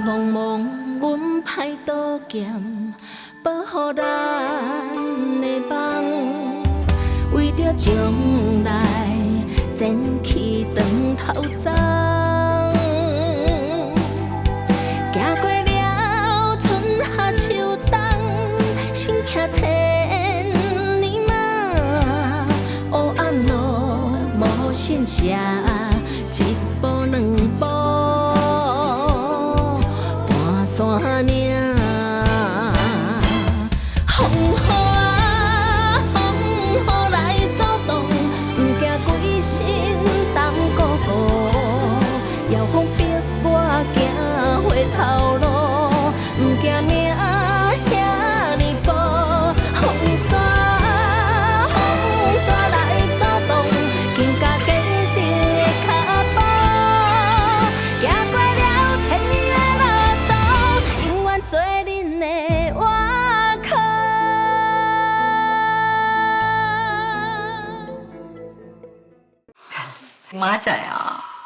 茫茫，阮歹刀剑，保护咱的梦，为着将来前去长头鬃。行过了春夏秋冬，心骑千年马，黑暗路无信社，一步两步。 山岭，风雨啊，风雨来走动，不惊鬼神东孤孤，遥风逼我行回头路，不惊命遐尼薄，风沙来走动，更加坚定的脚步，行过了千年。 做恁的倚靠。明仔哦，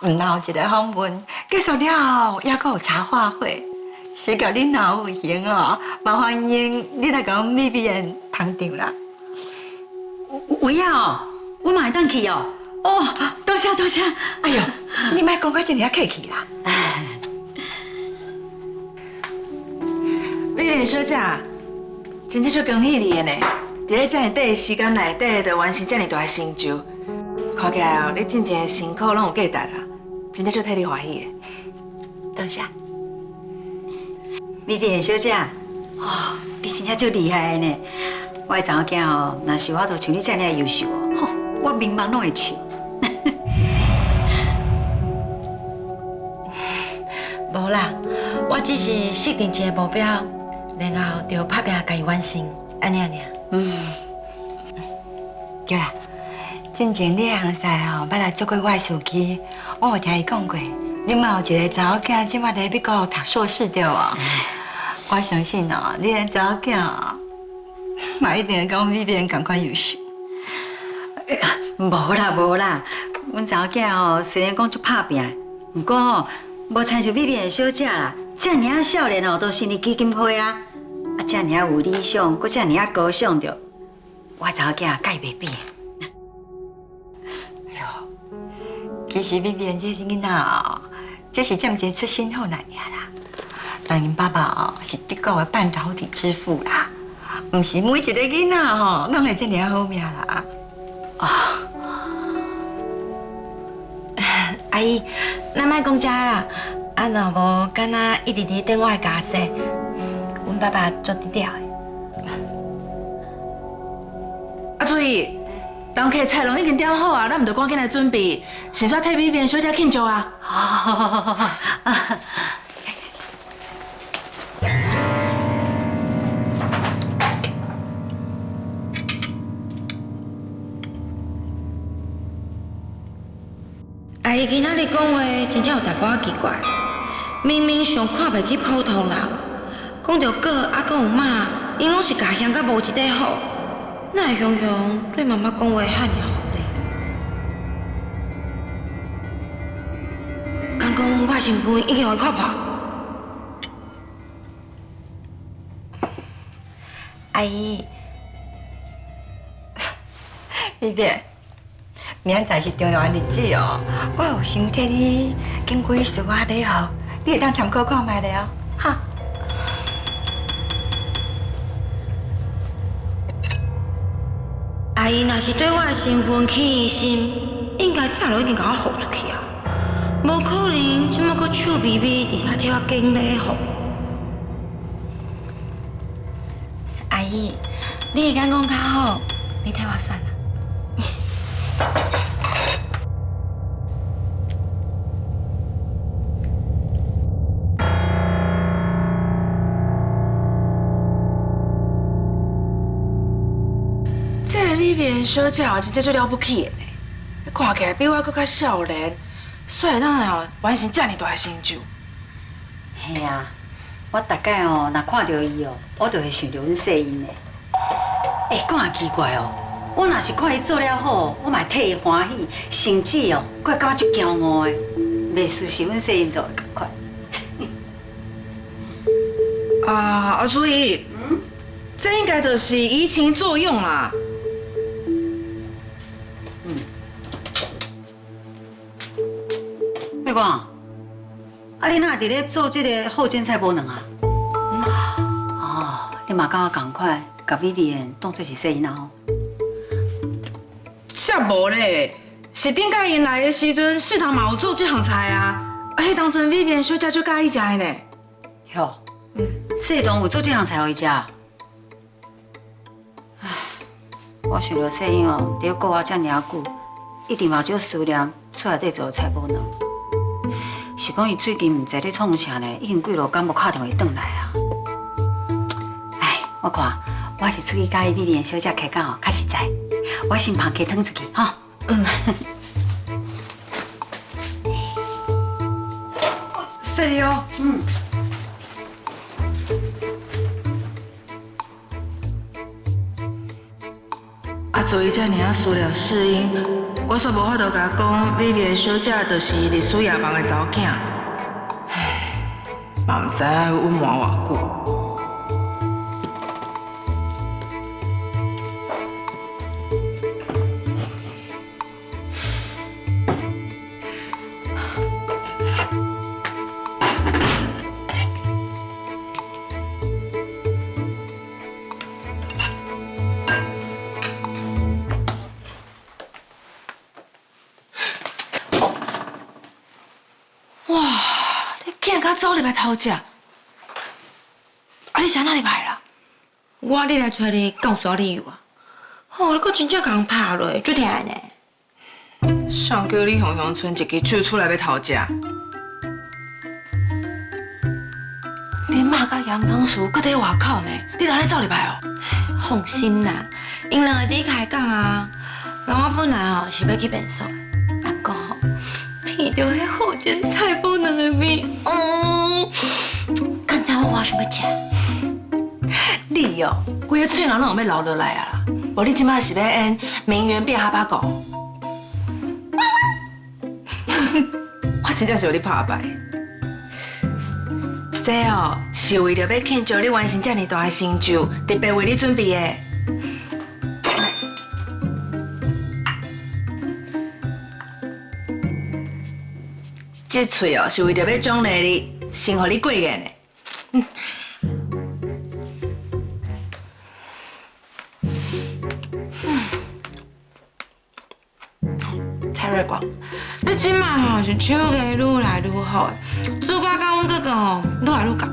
有一个访问，结束了后，还阁有茶话会。是甲恁若有闲哦，麻烦你来甲阮美美人捧场啦。有影哦，我嘛会当去哦。哦，多谢多谢。哎呦，你莫讲到这尔客气啦。 美莲小姐，真正足恭喜你的呢！伫咧这么短的时间内底，就完成这么大的成就，看起来哦，你真正辛苦拢有价值啦，真正足替你欢喜的。多谢。美莲小姐，哦，你真正足厉害的呢！我的查某囝哦，若是我都像你这样优秀哦，吼，我明茫拢会唱。无啦，我只是设定一个目标。 然后就拍拼甲伊完成，安尼。对啦，之前你的行赛哦，捌来做过我的司机，我有听伊讲过，你嘛有一个查某囝，即马在美国读硕士对哦。我相信哦，你的查某囝哦，嘛一定跟我美人同款优秀。无啦，阮查某囝哦，虽然讲足拍拼，不过哦，无亲像美莲小姐啦，这尔啊少年哦，都是你基金会啊。 啊，这尔有理想，搁这尔高尚着，我查某囝甲伊袂比。哎呦，其实美美这囡仔哦，这是这么一个出身好男尔啦。但因爸爸哦是德国的半导体之父啦，唔是每一个囡仔吼拢会这尔好命啦。阿姨，咱莫讲这啦，啊若无，敢若一直伫电话加说。 阮爸爸做低调的。啊，注意，当客菜拢已经点好啊，咱唔着赶紧来准备，先煞替美莲小姐庆祝啊！好。阿姨今仔日讲话真正有淡薄仔奇怪，明明上看袂起普通人。 讲到果，还佫有妈，因拢是家乡甲无一块好，哪会雄雄对妈妈讲话遐尔好咧？敢讲我身份已经互伊看破？阿姨，丽别，明仔是重要的日子哦，我有先替你经过事我礼盒，你会当参考看卖了哦，哈。 阿姨若是对我的身份起疑心，应该早就已经甲我付出去啊！无可能即马搁笑眯眯伫遐替我敬礼服。阿姨，你会敢讲较好，你替我算啦。美莲小姐真正足了不起的呢，看起来比我搁较少年，所以咱哦完成这么大的成就。嘿啊，我大概哦，若看到伊哦，我就会想到阮细英的。讲也奇怪哦，我若是看伊做了好，我嘛替伊欢喜，甚至哦，我会感觉足骄傲的，袂输是阮细英做的同款。所以，这应该就是移情作用啦。月光，你哪伫咧做这个后煎菜脯卵啊？你嘛跟我同款，甲 Vivian 当作是细囡仔。才无咧，是顶届因来的时阵，食堂嘛有做这项菜啊。迄当阵 Vivian 小姐就介意食的呢。哟，细堂有做这项菜互伊食。唉，我想着细英哦，伫顾我遮尔久，一定嘛少思念厝内底做菜脯卵。是讲伊最近毋知咧创啥呢，已经几落工无敲电话转来啊。唉，我看我是出去甲伊Vivian小姐开讲哦，较实在。我先放鸡汤出去吼。是哦。做伊遮尔啊思念世英，我煞无法度甲讲Vivian小姐就是历史夜梦的查某囝，唉，嘛毋知影要隐瞒偌久。走入来偷食，你啥哪入来啦？我你来找你告诉理由啊！哦，你搁真正共拍落，足疼呢。上叫你雄雄伸一只手出来要偷食，恁妈甲杨当叔搁伫外口呢，你哪里走入来哦？放心啦，因两个伫开讲啊。那我本来是要去便所，不过闻到迄好煎菜脯卵的味，刚才我想要食。你哦，规个嘴囊拢有要流落来啊啦！无你即摆是要演名媛变哈巴狗？我真正是有你拍败。这哦，是为着要庆祝你完成这么大的成就，特别为你准备的。这喙哦，是为着要奖励你，先互你过瘾的。蔡瑞光，你即摆吼是手艺愈来愈好，做甲甲阮哥哥吼愈来愈强。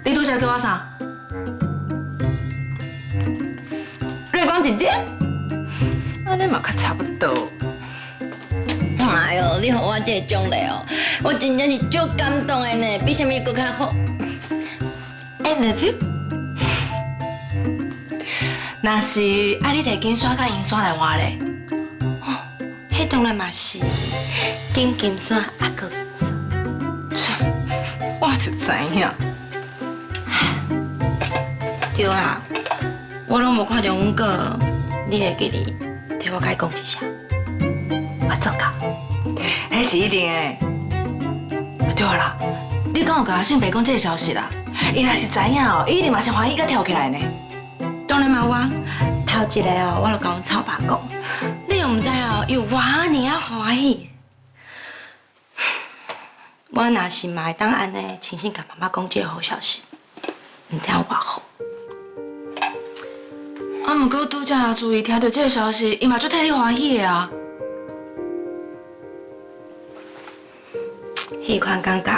你拄则叫我啥？瑞光姐姐，安尼嘛较差不多。哎呦，你予我这个奖励哦，我真正是足感动的呢，比啥物搁较好。I love you。若是爱你摕金刷甲银刷来换咧，迄当然嘛是，金刷啊个银刷。我就知影。对啦，我拢无看到阮哥，你会记哩，替我甲伊讲一声，我做到。迄是一定的。对啦，你敢有甲阿信伯讲这个消息啦？伊若是知影哦，伊一定嘛是欢喜甲跳起来呢。当然嘛，我头一个哦，我就甲阮臭爸讲，你又毋知哦，伊有偌尔啊欢喜。我若是嘛会当安尼，亲身甲妈妈讲这个好消息，毋知影偌好。啊，毋过拄则注意听到这个消息，伊嘛足替你欢喜的啊。迄款感觉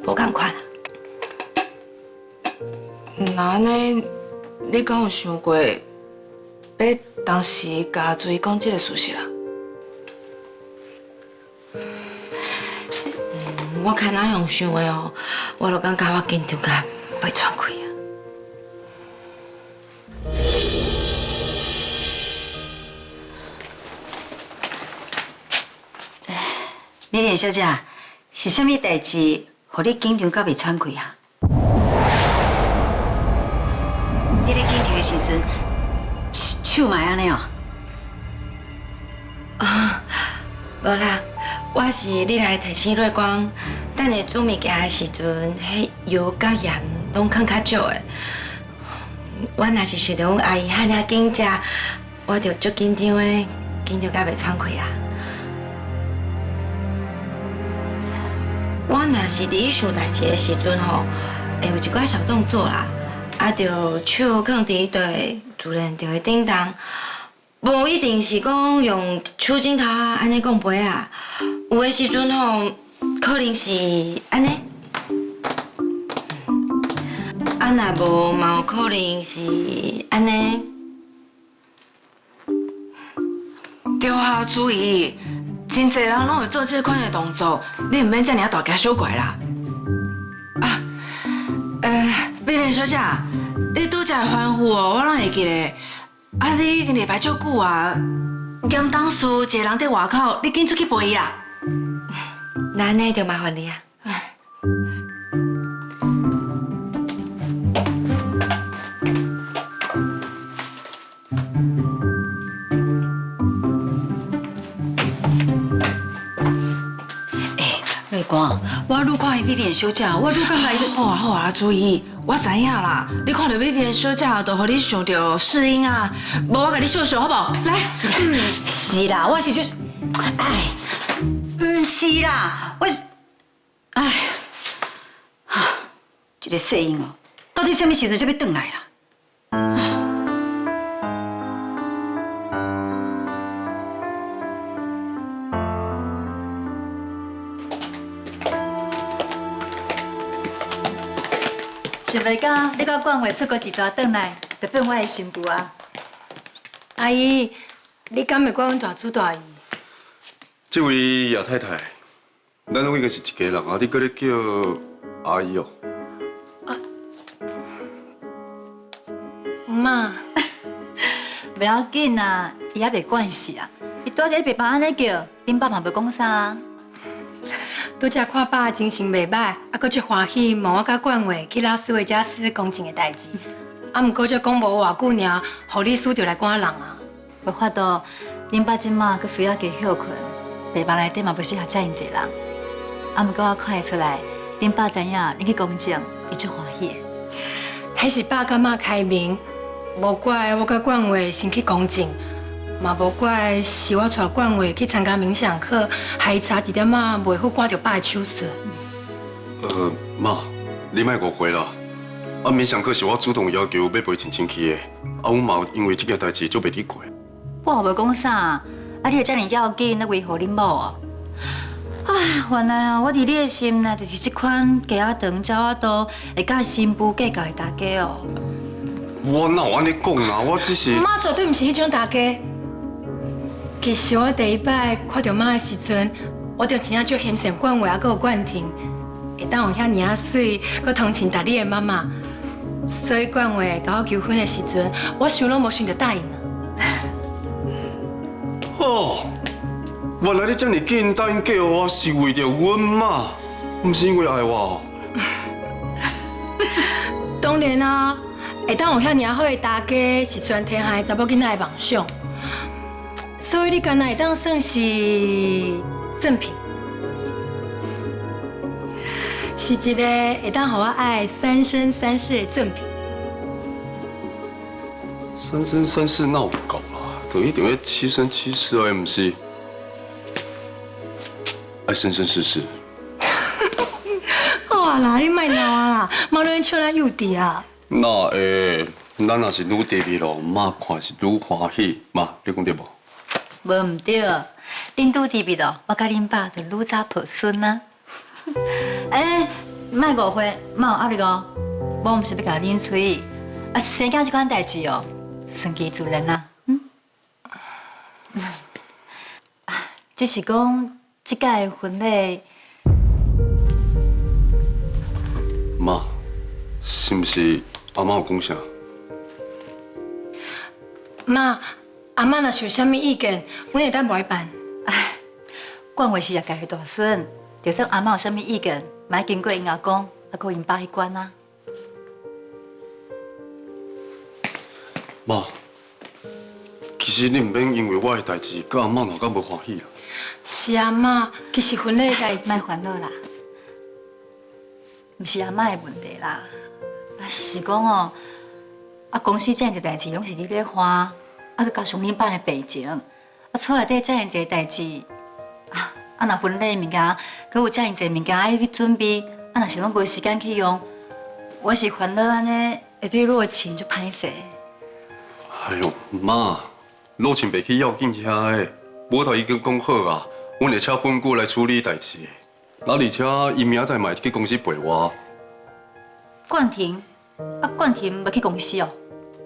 无共款啊。那安尼，你敢有想过，要当时甲注意讲这个事实啊？我看哪样想的哦，我就感觉我紧张甲袂喘气啊。美莲小姐，是啥物代志，互你紧张到袂喘气啊？你咧紧张的时阵，手嘛安尼哦？无啦，我是你来提醒月光，等下煮物件的时阵，迄油甲盐拢放较少的。我若是想着阮阿姨遐尔紧食，我着足紧张的，紧张甲袂喘气啊。我若是伫想代志的时阵吼，会有一寡小动作啦，着手放伫地，自然就会叮当。无一定是讲用手指头安尼讲杯啊，有的时阵吼，可能是安尼，若无嘛有可能是安尼。对啊，注意，真侪人拢会做这款的动作，你唔免遮尔大惊小怪啦。美美小姐，你拄才欢呼哦，我拢会记咧。你已经礼拜足久啊，严董事一个人伫外口，你紧出去陪伊啦。那安尼就麻烦你啊。瑞光，我愈看伊美美小姐，我愈感觉伊。好啊好啊，注意，我知影啦。你看到美美小姐，就互你想到适应啊。无我甲你秀秀好不好？来，是啦，我是就，唔是啦，我是，一个适应哦，到底什么时阵才要转来啦？想袂到你到馆外出国一抓转来，就变我的新妇啊！阿姨，你敢会管阮大叔大姨？这位叶太太，咱拢应该是一家人啊！你搁咧叫阿姨哦？妈，袂要紧啊，伊也袂管事啊。伊拄仔爸爸安尼叫，恁爸嘛袂讲啥。拄则看爸精神袂歹，搁足欢喜，问我甲管委去拉斯维加斯工程的代志。毋过才讲无偌久尔，护理师就来赶人啊。无法度，恁爸即马搁需要加休困，爸爸内底嘛不适合遮尔济人。毋过我看会出来，恁爸知影你去公证，伊足欢喜的。迄是爸甲妈开明，无怪我甲管委先去公证，嘛无怪是我带管委去参加冥想课，害伊差一点仔袂好赶着爸的手术。妈，你莫误会啦。冥想课是我主动要求要陪亲亲去的，阮嘛有因为这件代志足袂记过。我也无讲啥，你会遮尔要紧，咧维护恁某哦。原来我伫你的心内就是这款鸡仔肠、鸟仔肚，会甲新妇计较的大家哦。我哪有安尼讲啦？我只是……妈绝对毋是迄种大家。其实我第一摆看到妈的时阵，我就真正足欣赏管委还有冠廷，会当有遐尔啊水，佮同情达你的妈妈。所以管委甲我求婚的时阵，我想拢无想着答应啊。哦，原来你这么紧答应嫁我，是为着阮妈，不是因为爱我。当然啊，会当有遐尔好的大家，是全天下查某囡仔的梦想。所以你敢若会当算是赠品，是一个会当互我爱三生三世的赠品。三生三世哪有够啦？就一定要七生七世啊，唔是？爱生生世世。好啊啦，你莫闹啊啦，莫乱笑咱幼稚啊。那咱若是愈得意咯，妈看是愈欢喜，妈，你讲对无？无唔对，恁拄甜蜜咯，我甲恁爸就愈早抱孙啊。莫误会，莫有压力哦。我毋是要甲恁催，生囝这款代志哦，顺其自然啊。只是讲这届的婚礼，妈，是毋是阿妈有讲啥？妈，阿妈若是有啥物意见，阮会当陪办。管话是业界的大孙，就算阿妈有啥物意见，嘛要经过因阿公，还靠因爸去管啊。妈，其实你唔免因为我的代志，甲阿妈闹甲无欢喜啊。是啊妈，其实婚礼的代志莫，烦恼啦，毋是阿嬷的问题啦，是讲哦，公司这样一代志拢是你咧花，佮加上恁爸的背景，厝内底这样一个代志，若婚礼物件，佮有这样侪物件爱去准备，若是拢无时间去用，我是烦恼安尼会对若晴就歹势。哎呦，妈，陆庆袂去要紧遐的，我头已经讲好啊，阮会请婚姑来处理代志的。而且伊明仔载嘛会去公司陪我。冠廷，冠廷要去公司哦？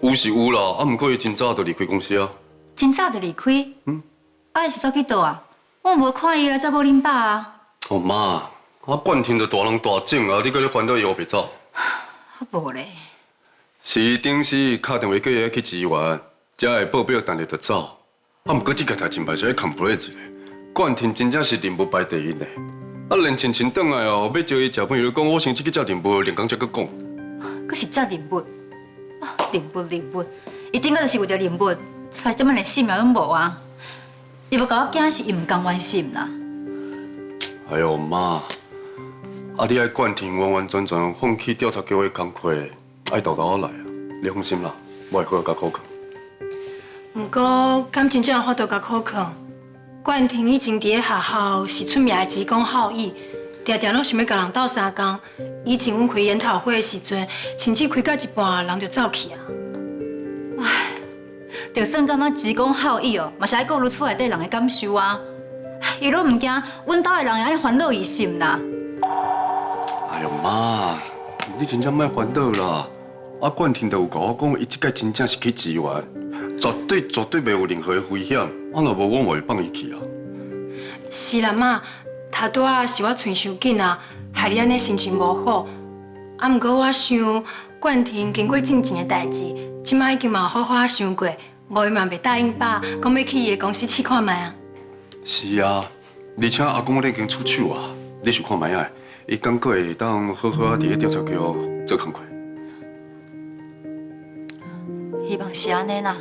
有是有啦，毋过伊真早就离开公司啊。真早就离开？伊是走去倒啊？我无看伊来照顾恁爸啊。哦妈，冠廷就大人大种啊，你搁咧烦恼伊学袂走？无咧。是顶时敲电话叫伊去支援，才会报表等下就走。毋过即个代真歹势，要 complain 一下。冠廷真正是任务排第一呢。连亲亲转来哦，要招伊食饭，伊就讲我先去接任务，连讲才搁讲。佫是接任务，任务，伊顶个就是为着任务，才点仔连性命拢无啊！伊要甲我惊是伊毋甘愿心啦。哎呦妈，你爱冠廷完完全全放弃调查局的工作，爱豆豆来啊！你放心啦，我会好好甲考考。不过敢真正有法度甲考考？冠廷以前伫咧学校是出名的职工好义，常常拢想要甲人斗相共。以前阮开研讨会的时阵，甚至开到一半，人就走去啊。就算敢若职工好义哦，嘛是爱顾虑厝内底人的感受啊。伊拢毋惊，阮兜的人会安尼烦恼伊心啦。哎呦妈，你真正莫烦恼啦！冠廷就有甲我讲，伊即摆真正是去支援，绝对袂有任何的危险。若无我嘛会放伊去啊。是啦妈，头拄仔是我喙伤紧啊，害你安尼心情无好。毋过我想，冠廷经过之前的代志，即摆已经嘛好好想过，无伊嘛袂答应爸，讲要去伊的公司试看卖啊。是啊，而且阿公已经出手啊，你想看卖啊？伊感觉会当好好伫咧调查局做工课。希望是安尼啦。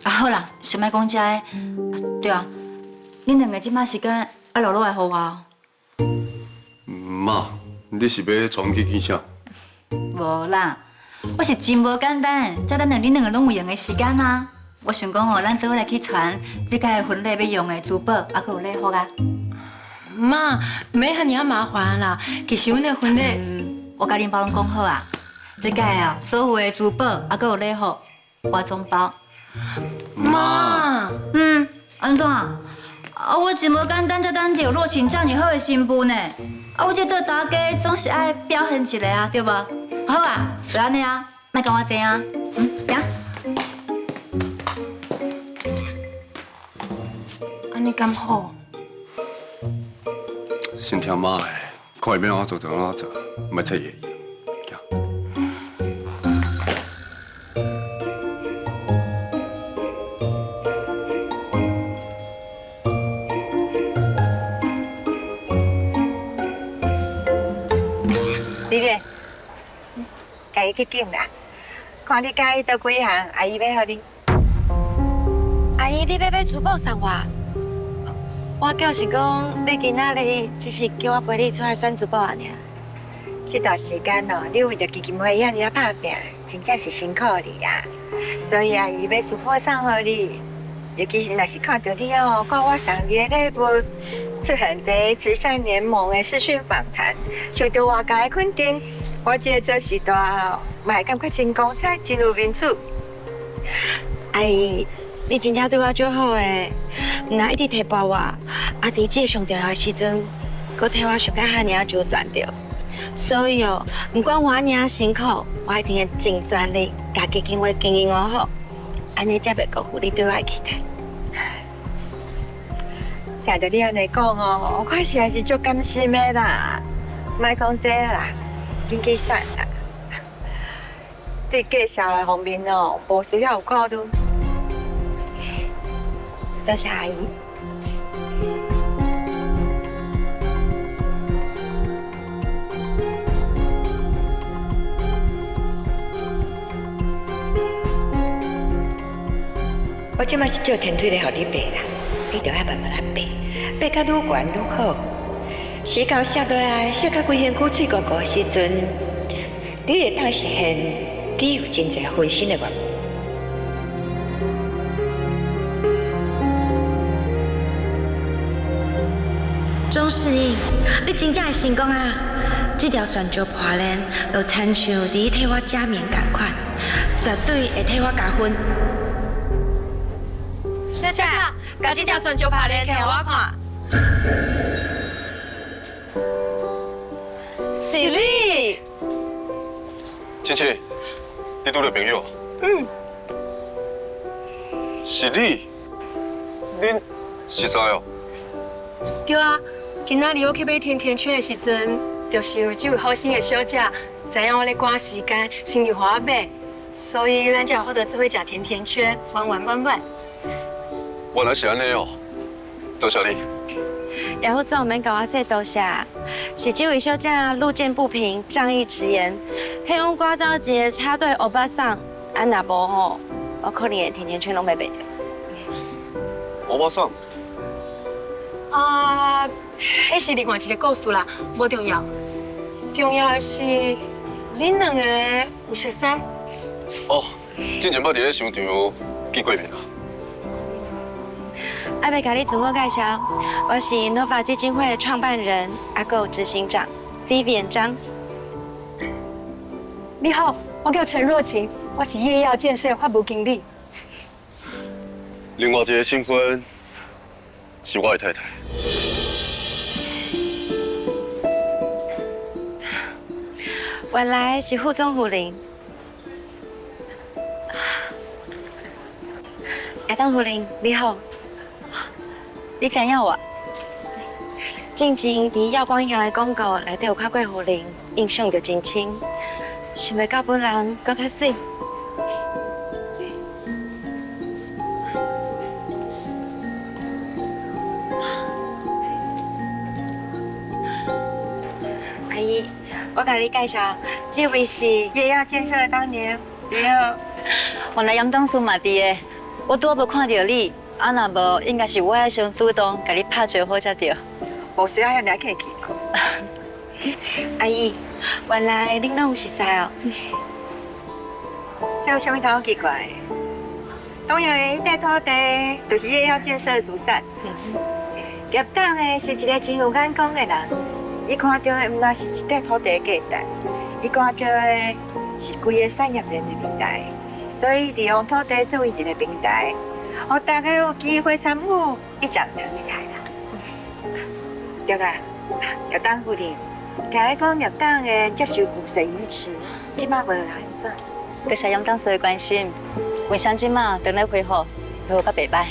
好啦，先莫讲遮个。对啊，恁两个即摆时间爱落落来互我哦。妈，你是要转去见啥？无啦，我是真无简单，才咱恁两个拢有闲的时间啊。我想讲哦，咱做伙来去传即届婚礼要用的珠宝，还佫有礼服啊。妈，免遐尔麻烦啦。其实阮的婚礼，我甲恁爸拢讲好啊，即届啊，所有的珠宝还佫有礼服，我总包。妈，安怎？我真无简单，才等到若晴这么好的新妇呢。我这做大家总是爱表现一下啊，对无？好啊，就安尼啊，莫跟我争啊，行。安尼敢好？先听妈的，看伊要安怎做就安怎做，莫切伊。你咧，家己去拣啦。看你介意倒几项，阿姨要互你。阿姨，你要买珠宝送我？我就是讲，你今仔日只是叫我陪你出来选珠宝尔。这段时间哦，你为着基金会遐尔打拼，真正是辛苦你啊。所以阿姨要珠宝送互你，尤其是若是看到你哦，挂我送你的礼物，出现在慈善联盟的视讯访谈，受到外界的肯定，我这个做时代哦，嘛会感觉真光彩，真有面子。阿姨，你真正对我足好诶，唔通一直提拔我，伫这上重要的时阵，搁替我想甲遐尔周全着。所以哦，不管我遐尔辛苦，我一定会尽全力，把基金会经营好，安尼才袂辜负你对我的期待。听到你安尼讲哦，我实在是足甘心的啦。莫讲这啦，紧去选啦。对介绍的方面哦，无需要有顾虑。多谢阿姨。我即摆是照天推来互你爬啦，你着爱慢慢来爬，爬甲愈悬愈好。时到摔落来，摔到规身躯脆糊糊的时阵，你会当实现你有真侪分身的愿望。钟世英，你真正会成功啊！这条泉州破链，就亲像你替我加冕同款，绝对会替我加分。小姐，把这条泉州破链摕互我看。是你。亲戚，你拄着朋友？嗯。是你？恁熟识哦？对啊，今仔日我去买甜甜圈的时阵，就是这位好心的小姐，知影我咧赶时间，心里话买，所以咱才有法度做伙食甜甜圈，玩玩玩玩。原来是安尼哦，多谢你。然后总免甲我说多谢，是这位小姐路见不平，仗义直言，替阮刮走一个插队欧巴桑，啊若无吼，我可能连甜甜圈拢袂买着。欧巴桑？啊，迄是另外一个故事啦，无重要。重要的是，恁两个有熟识？哦，之前捌伫咧商场见过面啊。要甲你自我介绍，我是 Nova 基金会的创办人，还有执行长 Vivian 张。你好，我叫陈若晴，我是业药建设法务经理。另外一个身份是我的太太。原来是副总护林。亚当护林，你好。你知影我？之前伫耀光营的广告内底有看过护林，印象就真深，想袂到本人搁较水。阿姨，我甲你介绍，这位是业药建设的当年，你好。原来杨董事嘛伫的，我拄无看到你。啊，若无，应该是我先主动甲你拍招呼才对。无需要遐尔客气。阿姨，原来恁拢有熟识哦。这有啥物好奇怪？东洋的一块土地，就是业药建设的资产。业党的是一个真有眼光的人，伊看到的毋但是一块土地的价值，伊看到的是规个产业链的未来。所以利用土地作为一个平台。我大家有机会参与一场比赛啦。对啦，业党夫人，听你讲业党的接受骨髓移植，即马无安怎？多谢杨董事的关心，卫生即马等咧恢复，恢复较袂歹。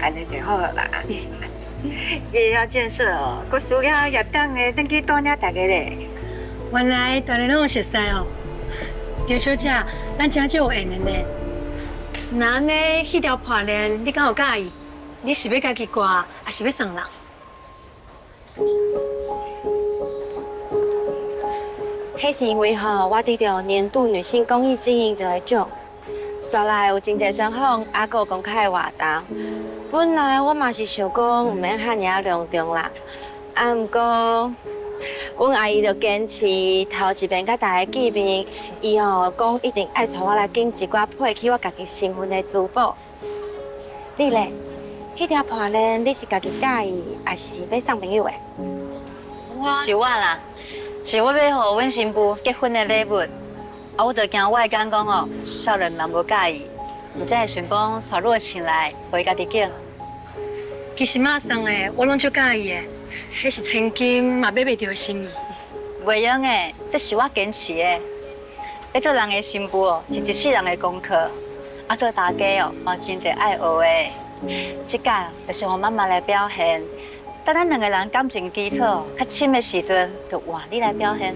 安尼就好啦。业要建设哦，佫需要业党的登去带领大家咧。原来大家拢有熟识哦。张小姐，咱真少有缘的呢。那安尼，迄条破链，你敢有介意？你是要家己挂，还是要送人？迄是因为吼，我得到年度女性公益经营者的奖，刷来有真侪专访，还有公开的活动。本来我嘛是想讲，唔免遐尔隆重啦，啊，毋过。阮阿姨就坚持头一遍甲大家见面，伊吼讲一定爱带我来拣一寡配起我家己身份的珠宝。你咧，迄条破链你是家己介意，还是要送朋友的？是我啦，是我要互阮新妇结婚的礼物。啊，我就惊我会讲讲哦，少年人无介意，毋才会想讲带若情来回家己拣。其实马送的我拢足介意的。迄是千金嘛，买袂着心意。袂用诶，这是我坚持的。要做人的新妇哦，是一世人的功课。啊，做大家哦，嘛真侪爱学的。这届就是我慢慢来表现。等咱两个人感情基础较深的时阵，就换你来表现。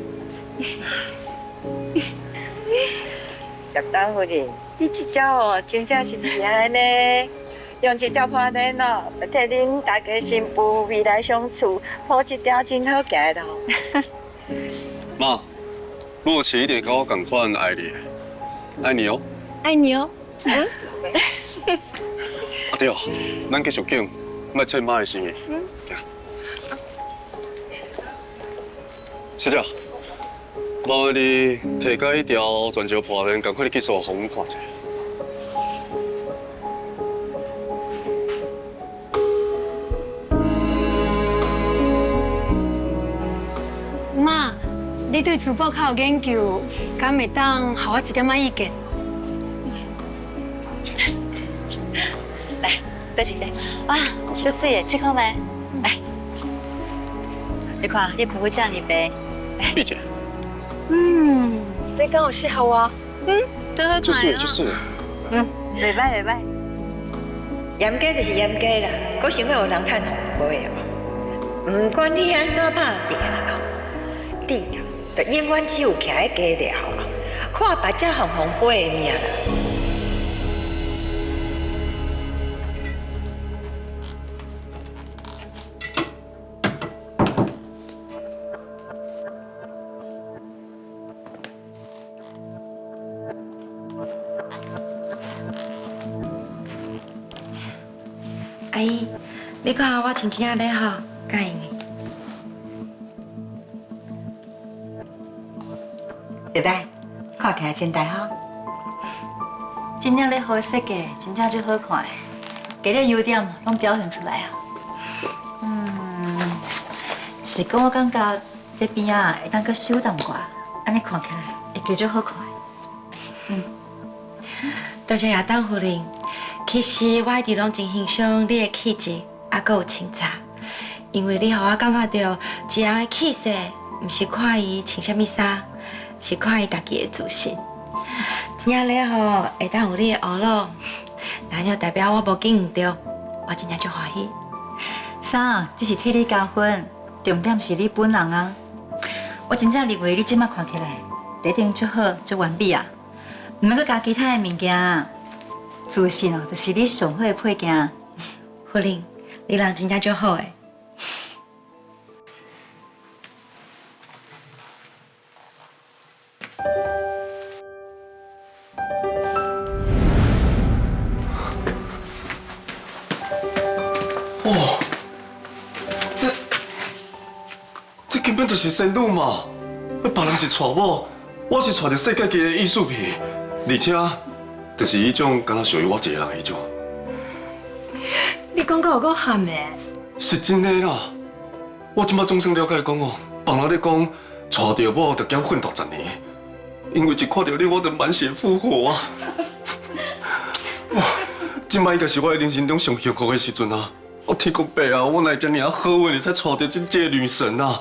叶当夫人，你这招哦，真正是厉害呢。用这条破链哦，替恁大家新妇未来相处铺一条真好行的路。妈，若晴一定跟我同款爱你，爱你哦。爱你哦。阿弟哦，咱继续讲，莫切妈的生意。小姐，无你摕到一条全石破链，赶快你去扫互阮看者。妈，你对珠宝较有研究，敢会当给我一点仔意见？来，倒一个。哇，就水的，试看卖。来，你看，你皮肤这样你白。闭嘴。这刚好适合我。都好看哦。就是。袂歹袂歹，严格就是严格啦，佫想要有人趁红杯哦。唔管你安怎拍拼啦，你啊，就永远只有徛喺家了，看别只红杯的命啦。阿姨，你看我穿真正礼好，介意呢？袂歹，看起来真大好。真正咧好设计，真正最好看的，家咧优点拢表现出来啊。是讲我感觉这边啊会当佮修淡寡，安尼看起来会加足好看的。多谢亚当夫人。其实我一直拢真欣赏你的气质，还佮有清茶，因为你互我感觉到一个人的气势，毋是看伊穿啥物衫，是看伊家己的自信。真正礼好会当有你的学路，那就代表我无拣唔着，我真正足欢喜。啥？只是替你加分，重点是你本人啊！我真正认为你即摆看起来一定足好、足完美啊！毋免佮加其他的物件。自信哦，就是你上好的配件。夫人，你人真正足好诶。哇，这根本就是仙女嘛！别人是娶某，我是娶着世界级的艺术品，而且。就是迄种敢若属于我一个人迄种。你讲到有够含的。是真的啦，我即摆总算了解讲哦，别人咧讲娶着某着减奋斗10年，因为一看到你我就满血复活啊！哇，即摆应该是我人生中上幸福的时阵啊！我天公伯啊，我哪遮尔好运，会使娶到这个女神啊！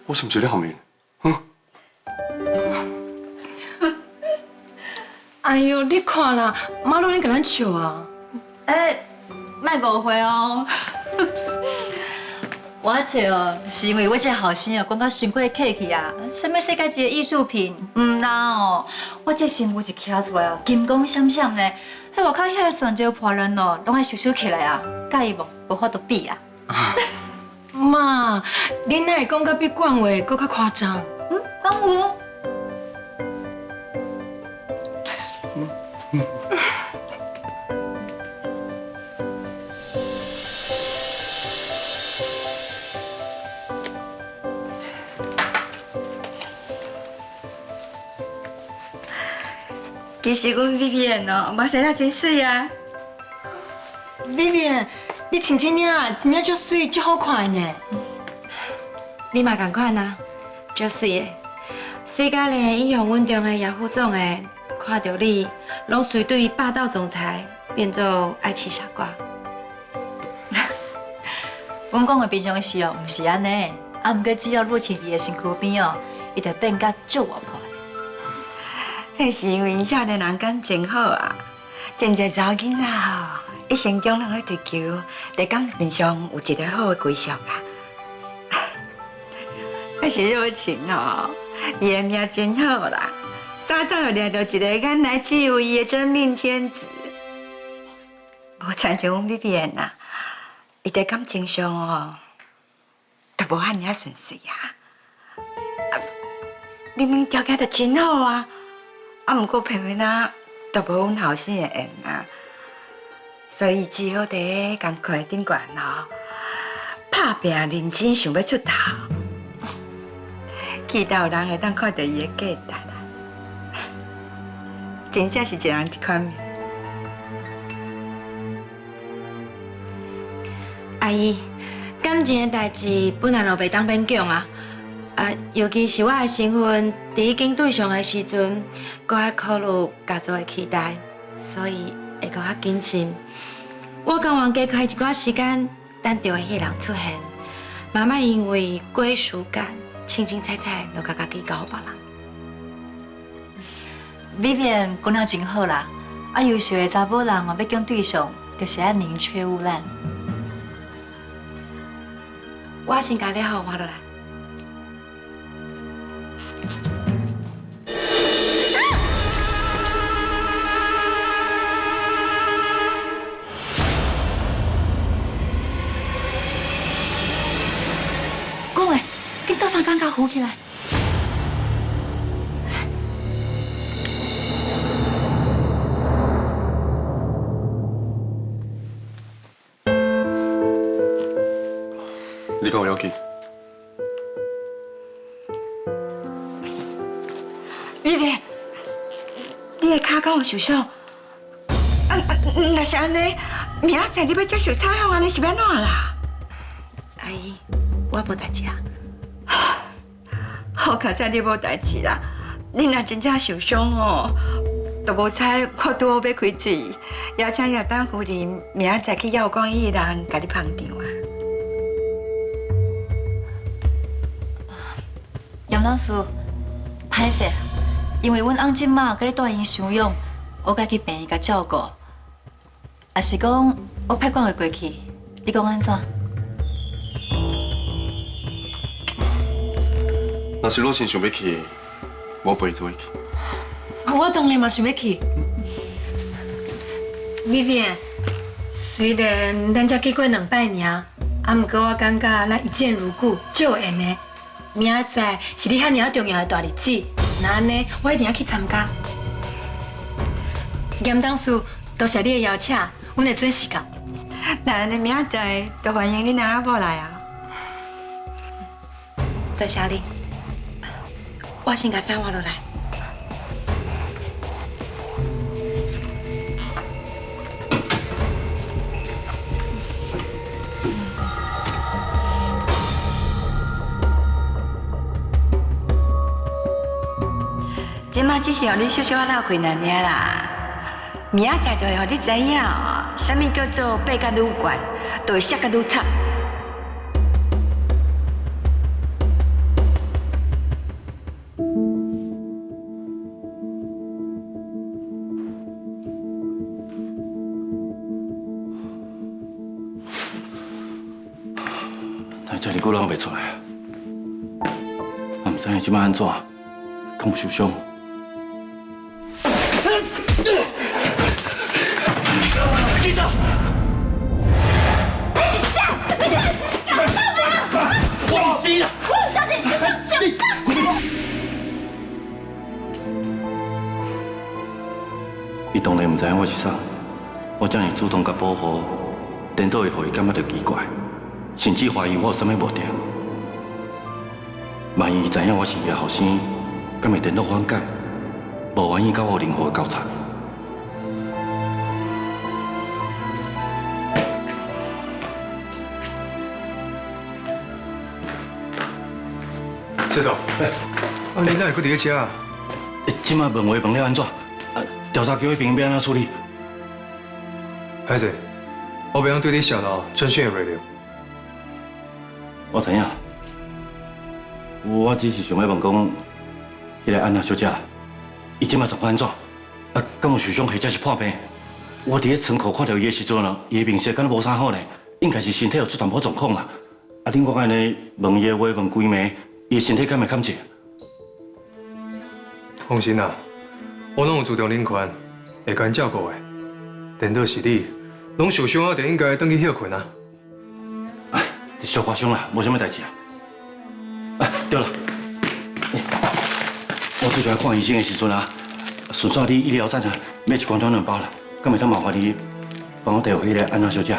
我是毋是咧后面？哎呦，你看啦，妈拢咧甲咱笑啊！莫误会哦。我笑是因为我这后生哦，讲到伤过客气啊，什么世界级的艺术品，唔啦哦，我这新妇一徛出来哦，金光闪闪呢，迄外口遐个泉州破人哦，拢爱收收起来啊，介意无？无法度比啊。妈，你哪会讲甲比冠话搁较夸张？当有。其实阮 Vivian 哦，目屎仔真水啊。Vivian，你穿这领真正足水，足好看呢。你嘛共款啊，足水的。世界连英雄阮中的亚虎总的，看到你，拢随对霸道总裁变做爱妻傻瓜。阮讲的平常时哦，毋是安尼，啊，毋过只要入去你的身躯边哦，伊就变甲足活泼。迄是因为少年人感真好啊，真侪查某囡仔吼，一生中拢咧追求，在感情上有一个好的归属啊。还是热情哦，伊的命真好啦，早早就掠到一个眼来只有伊的真命天子。无亲像阮 Vivian 啊，伊在感情上哦，都无遐尔顺遂啊。明明条件就真好啊。啊，毋过偏偏啊，都无阮后生的缘啊。所以只好伫工课顶悬咯，拍拼认真想要出头，期待有人会当看到伊的价值啊！真正是一人一款命。阿姨，感情的代志本来就袂当勉强啊！尤其是我的身份伫跟对象的时阵，搁爱考虑家族的期待，所以会搁较谨慎。我甘愿加开一寡时间，等对的迄个人出现，慢慢因为归属感，清清彩彩就甲家己交互别人。美面姑娘真好啦，优秀的查某人要跟对象，就是要宁缺毋滥。我先甲你好换落来。讲诶，紧倒上尴尬扶起来。你跟我要紧。美莲，你的脚敢有受伤？若是安尼，明仔载你要接受采访，安尼是要怎啦？阿姨，我无代志啊。好佳哉你无代志啦，你若真正受伤哦，都无采看拄好要开嘴，邀请叶丹夫人明仔载去耀光医的人甲你捧场啊。严老师，歹势，因为阮翁即马甲你带因相养，我家去病院甲照顾，也是讲我歹讲会过去，你讲安怎？若是老先想要去，我陪伊做去。我当然嘛想要去。Vivian， 虽然咱才结过2摆尔，毋过我感觉咱一见如故，就有缘的。明仔载是你遐尔重要的大日子，那安尼我一定要去参加。严董事，多谢你的邀请，阮会准时到。那安尼明仔载就欢迎你两阿婆来啊！多谢你，我先甲衫换落来。即马只是互你小小闹困难尔啦，明仔载就会互你知影哦，啥物叫做爬甲愈悬，就会摔甲愈惨。但遮尔久人袂出来，也毋知影即摆安怎，敢有受伤？记者，你是谁？你是干嘛的？我是啊！我不相信你的放手！伊当然毋知影我是啥，我遮尔主动甲保护，颠倒会互伊感觉到奇怪，甚至怀疑我有啥物无对。万一伊知影我是伊的后生，敢会颠倒反感，无愿意甲我有任何的交叉。社长，你哪会搁伫咧遮啊？即摆问话问了安怎？调查局迄边要安怎处理？歹势，我袂用对你小脑侦讯的内容。我知影，我只是想要问讲，迄个安娜小姐，伊即摆状况安怎？敢有受伤或者是破病？我伫咧仓库看到伊的时阵伊的面色敢若无啥好呢，应该是身体有出淡薄状况啦。恁我安尼问伊的话问规暝，伊的身体敢会堪济？放心啦，我拢有注重恁权，会甲因照顾的。颠倒是你，拢受伤啊，就应该回去休困啊。小刮伤啦，无啥物代志啊。对了，我最想看医生的时阵啊，顺便你医疗站啊，买一罐暖包啦，敢会当麻烦你帮我调回迄个安娜小姐，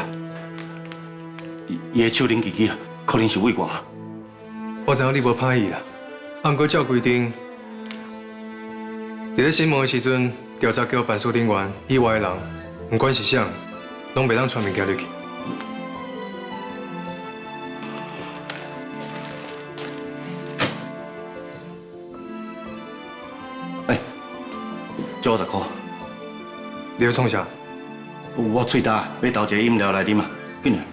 伊的手冷叽叽啊，可能是畏寒。我知影你无歹意啦，啊，毋过照规定，伫咧审问的时阵，调查局办事人员以外的人，毋管是啥，拢袂当传物件入去。借我10块。你要创啥？我喙焦，要倒一个饮料来啉啊，紧点。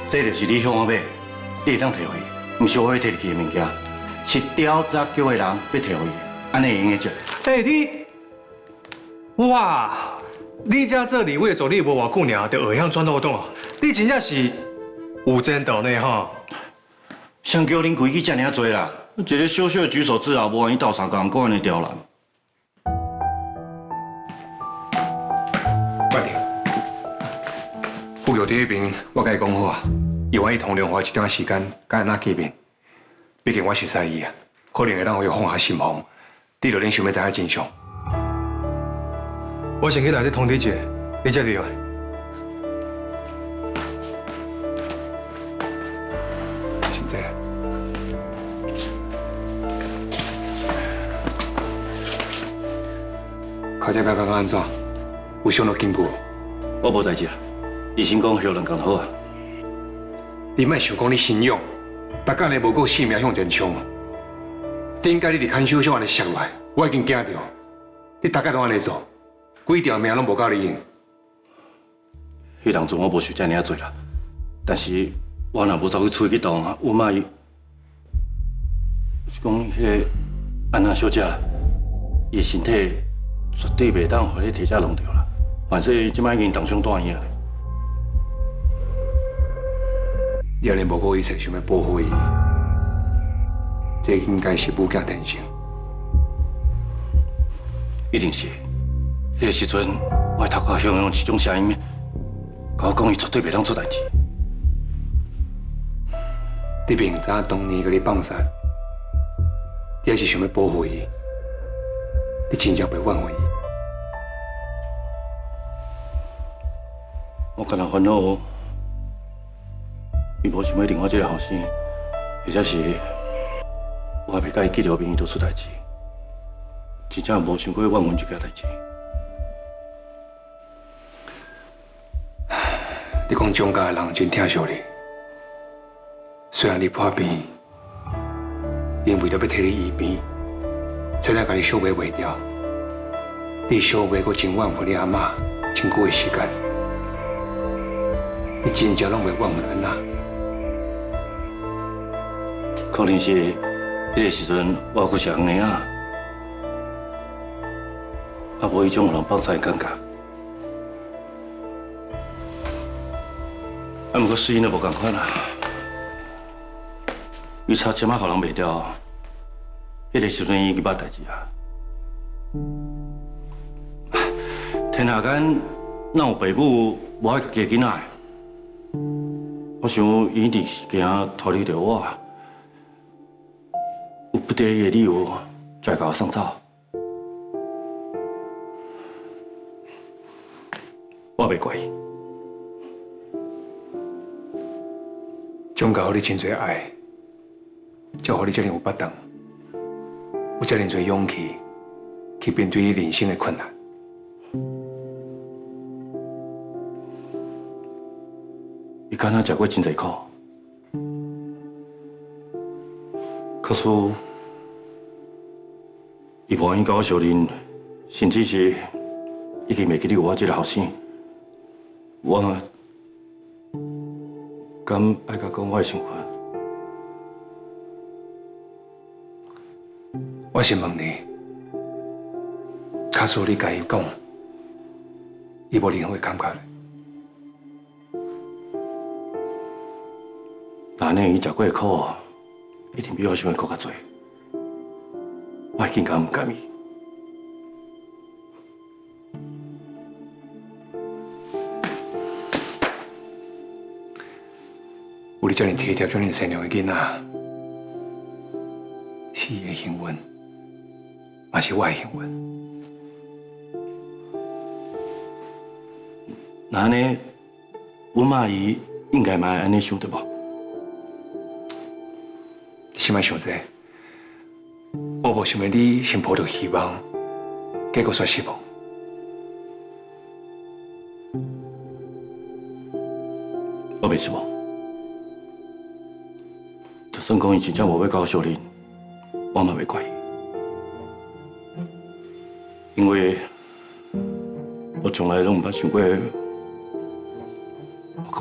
这就是你向我买，你会当摕回去，毋是我要摕入去的物件，是调查局的人要摕回去，安尼会用得着？哇！你遮做立委做你无偌久尔，就学晓转漏洞，你真正是有前途呢吼！谁叫恁规矩遮尔多啦？一个小小的举手之劳，无愿意斗相共，搁安尼刁难。关庭，副局第一边，我甲伊讲好啊，伊愿意通融花一段时间，甲安娜见面。毕竟我熟悉伊啊，可能会让伊放下心防。你着恁想要知影真相。我先去内底通知一下，你再离开。先这样。考这表刚刚安怎？有上到进步？我无代志啦，医生讲效能更好啊。你莫想讲你信用，大家呢无够性命向前冲。顶届你伫看守所安尼摔落来，我已经惊着。你大概都安尼做。几条命拢无够你用。迄当阵我无想遮尔做啦，但是我若无走去出去动，有卖是讲迄个安娜小姐啦，伊的身体绝对袂当互你提车弄着啦。反正伊即摆已经重伤住院啊。你安尼无顾一切想要保护伊，这应该是母子天性。一定是。迄个时阵，我头壳向用一种声音，甲我讲伊绝对袂当做代志。你明知当年甲你放散，你还是想要保护伊，你真正袂挽回伊。我敢若烦恼，伊无想要另外一个后生，或者是我还袂甲伊结了面，伊就出代志，真正无想过挽回这件代志。你讲蒋家的人真疼惜你，虽然你破病，因为了要替你医病，才来甲你小妹卖掉。你小妹阁真挽回你阿嬷真久的时间，你真正拢袂挽回安娜。可能是迄个时阵我阁是红娘啊，啊无迄种互人放散的感觉。啊，毋过水因就无共款啦。伊差即马互人卖掉，迄个时阵伊去捌代志啊。天下间哪有爸母无爱家己囡仔的？我想伊一定是惊脱离着我，有不得已的理由才甲我送走。我袂怪伊。蒋家予你真侪爱，才予你遮尔有巴当，有遮尔侪勇气去面对你人生的困难。伊敢若食过真侪苦，可是伊无愿意甲我相认，甚至是已经袂记得有我这个后生。我敢爱甲讲我的想法？我先问你，假使你甲伊讲，伊无任何感觉咧？那呢，伊食过的苦，一定比我想的更较多。我已经甲唔甘伊。有你遮尔体贴、遮尔善良的囡仔，是伊的幸运，嘛是我的幸运。那安尼，阮妈伊应该嘛会安尼想对无？你先莫想这个，我无想要你先抱着希望，结果却失望。我袂失望，就算讲伊真正无要到小林，我嘛袂怪伊，因为我从来拢毋捌想过，我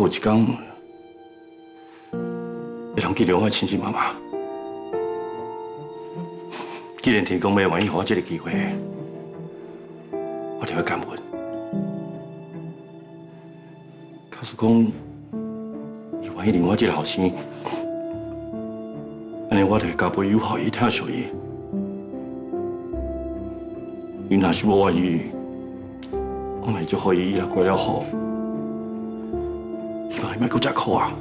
有一天会通记得我的亲生妈妈。既然天公要愿意给我这个机会，我就要感恩。假使讲，伊愿意认我这个后生，安尼我就会加倍友好伊、疼惜伊。伊若是无愿意，我咪就可以伊若过了好，希望伊莫搁吃苦啊。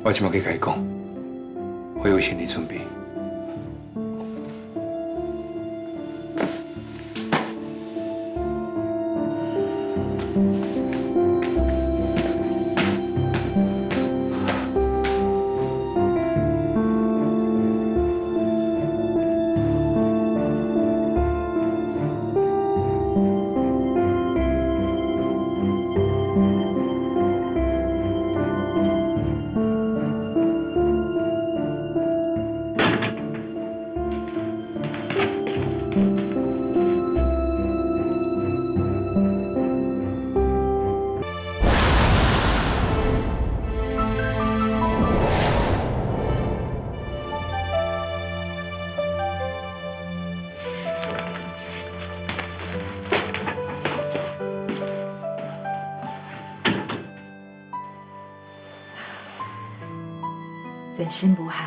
我即马去甲伊讲，我有心理准备。人心无限。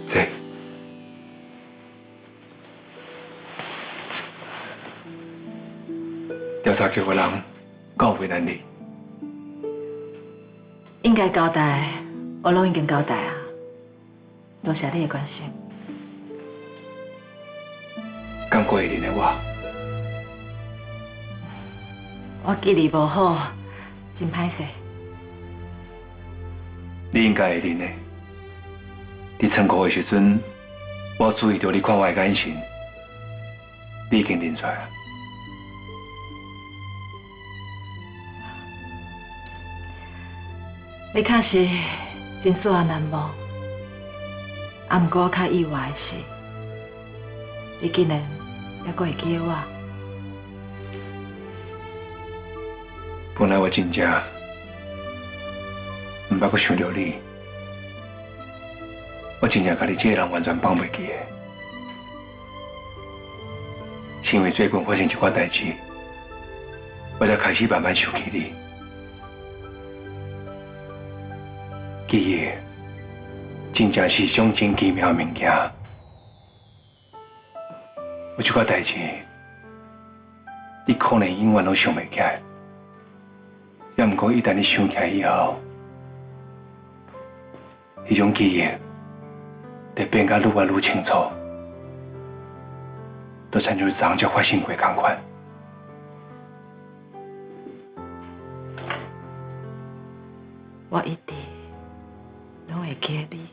这，调查局的人够为难你，应该交代，我拢已经交代啊。多谢你的关心。感过会认的我，我记忆无好，真歹势。你应该会认的。伫仓库的时阵，我注意到你看我的眼神，你已经认出来了。你确实真使我难忘，啊，不过我较意外的是，你竟然还阁会记得我。本来我真正唔捌阁想到你，我真正甲你这个人完全放袂记的，是因为最近发生一寡代志，我才开始慢慢想起你。记忆真正是一种真奇妙的物件，有一寡代志，你可能永远都想袂起来，也毋过一旦你想起来以后，迄种记忆就变甲愈来愈清楚，就亲像昨昏才发生过同款。我一直拢会记得你。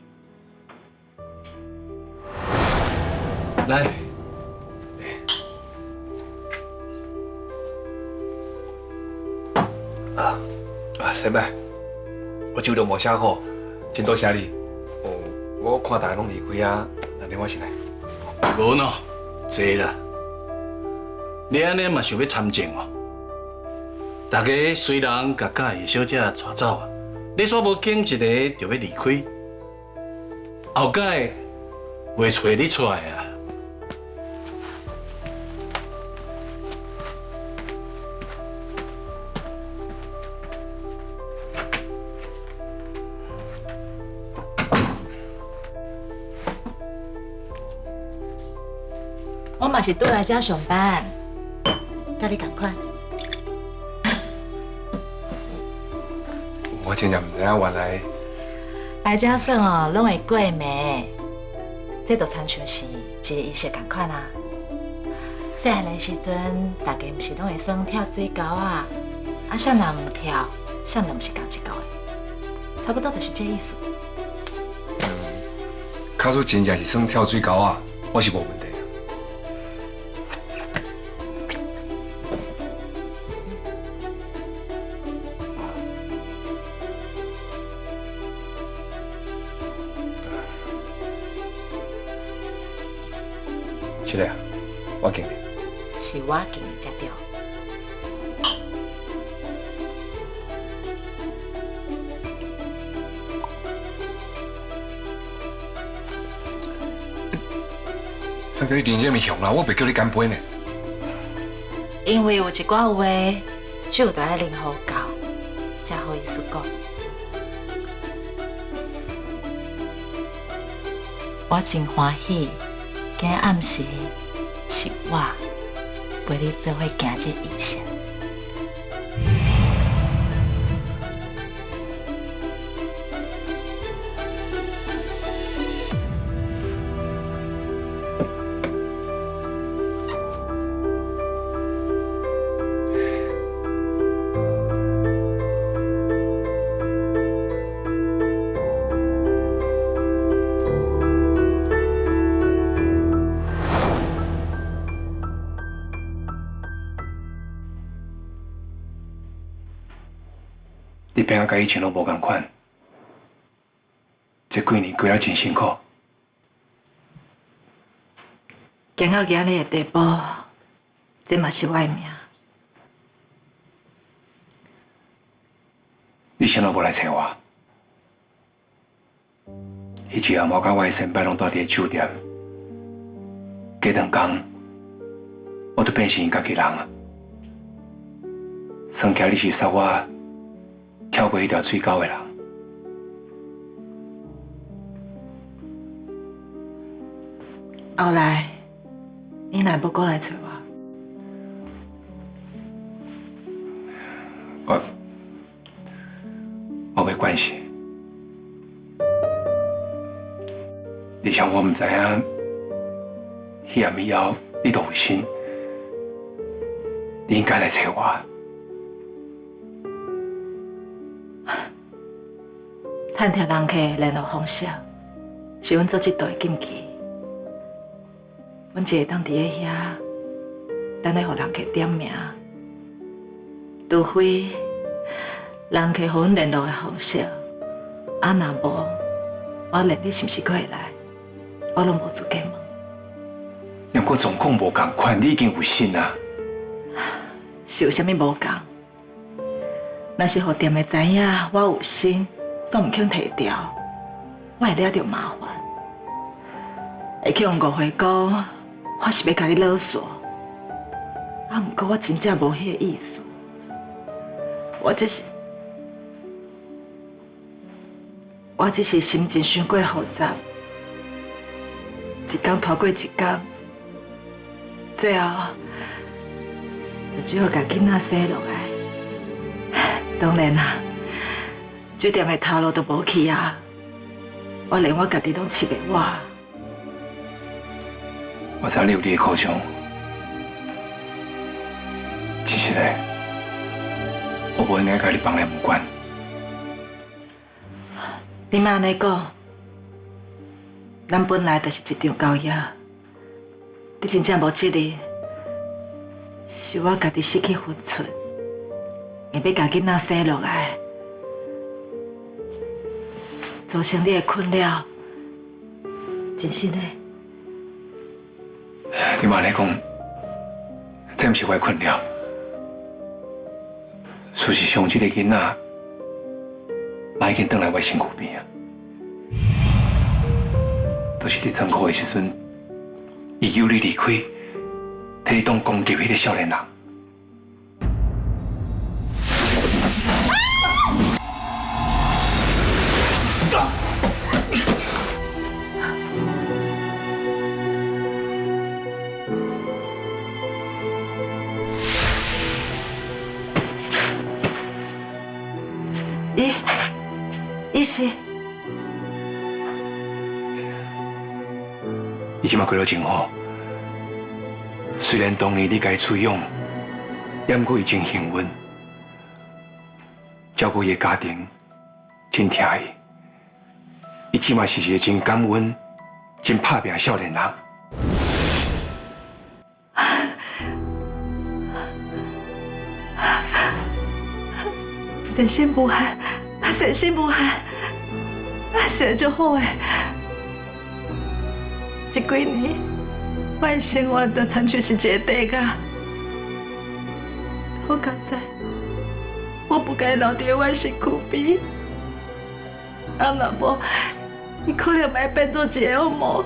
来，先辈，我酒都无写好，真多谢你。我看大家拢离开啊，那天我先来。无喏，坐啦。你安尼嘛想要参政哦？大家虽然甲嘉义小姐带走啊，你煞无拣一个就要离开，后届袂找你出来啊。我嘛是倒来遮上班，甲你同款。我真正唔知影原来来遮耍哦，拢会过暝，这就亲像是一个仪式共款啊。细汉的时阵，大家毋是拢会耍跳水沟啊，啥人毋跳，啥人毋是共一个的，差不多就是这意思。卡叔真正是算跳水沟啊，我是无问题。是嘞，我敬你。是我敬你才对。才叫你认这么凶啦，我袂叫你干杯呢。因为有一寡话，只有在林好教，才好意思讲。我真欢喜，今日暗时是我陪你做伙行这仪式。你变啊，甲以前拢无共款，这几年过了真辛苦。行到今日的地步，这嘛是我的命。你先都无来找我，迄一暗我甲我的先辈拢住伫酒店，过两工，我就变成因家己人啊。算起来你是杀我跳过迄条水沟的人。后来，你若要过来找我，我没关系。你想我唔知影，迄暗以后你都有心，你应该来找我。探听人客联络方式，是阮做这道的禁忌。阮只会当伫咧遐，等咧互人客点名，除非人客互阮联络的方式，若无，我连你是毋是阁会来，我拢无资格问。不过状况无共款，你已经有心啊。是有啥物无共？若是互店的知影我有心。煞唔肯摕掉，我会惹着麻烦。会去用误会讲，我是要甲你勒索，啊，毋过我真正无迄个意思。我只是心情伤过复杂，一天拖过一天，最后就只好甲囡仔生落来。当然啦。酒店的头路都无去啊！我连我家己拢饲袂活。我知你有你的苦衷，其实呢，我不应该甲你放在不管。你莫安尼讲，咱本来就是一场交易，你真正无责任，是我家己失去分寸，硬要甲囡仔生落来。造成你的困扰，真是呢。你妈来讲，这不是我的困扰。事实上，这个囡仔，嘛已经回来我身躯边啊。都是伫仓库的时阵，伊由你离开，替你当攻击迄个少年人。咦？医师，伊即马过得真好。虽然当年你甲伊出养，也毋过伊真幸运，照顾伊的家庭，真疼伊。伊即马是一个真感恩、真拍拼的少年人。身心无憾，身心无憾，是就好诶。这几年，我的生活都参像是一个地价。我觉知，我不该留伫我身躯边。啊，若无，伊可能会变做一个恶魔。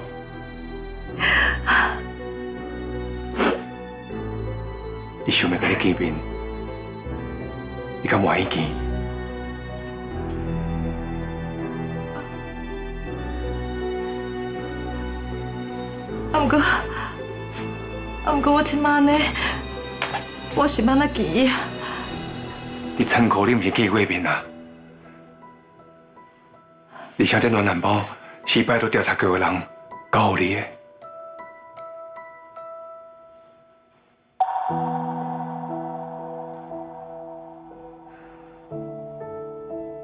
伊想要甲你见面，你敢愿意见？不过我即摆呢，我是要哪见伊？你仓库你毋是见过面啊？而且这暖男包是拜托调查局的人交予你的。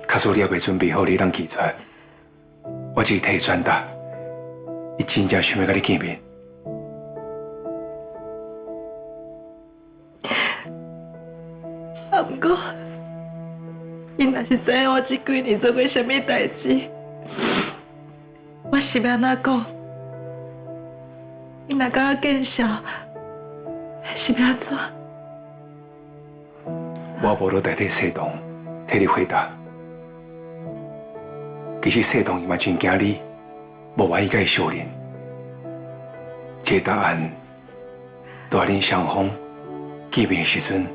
假使你还未准备好，你当寄出来，我只是替伊转达，伊真正想要甲你见面。不过，伊若是知影我这几年做过什么代志，我是要安怎讲？伊若甲我见笑，是要安怎？我无落代替谢东替你回答。其实谢东伊嘛真惊你无愿意甲伊相认，这个答案都系恁双方见面时阵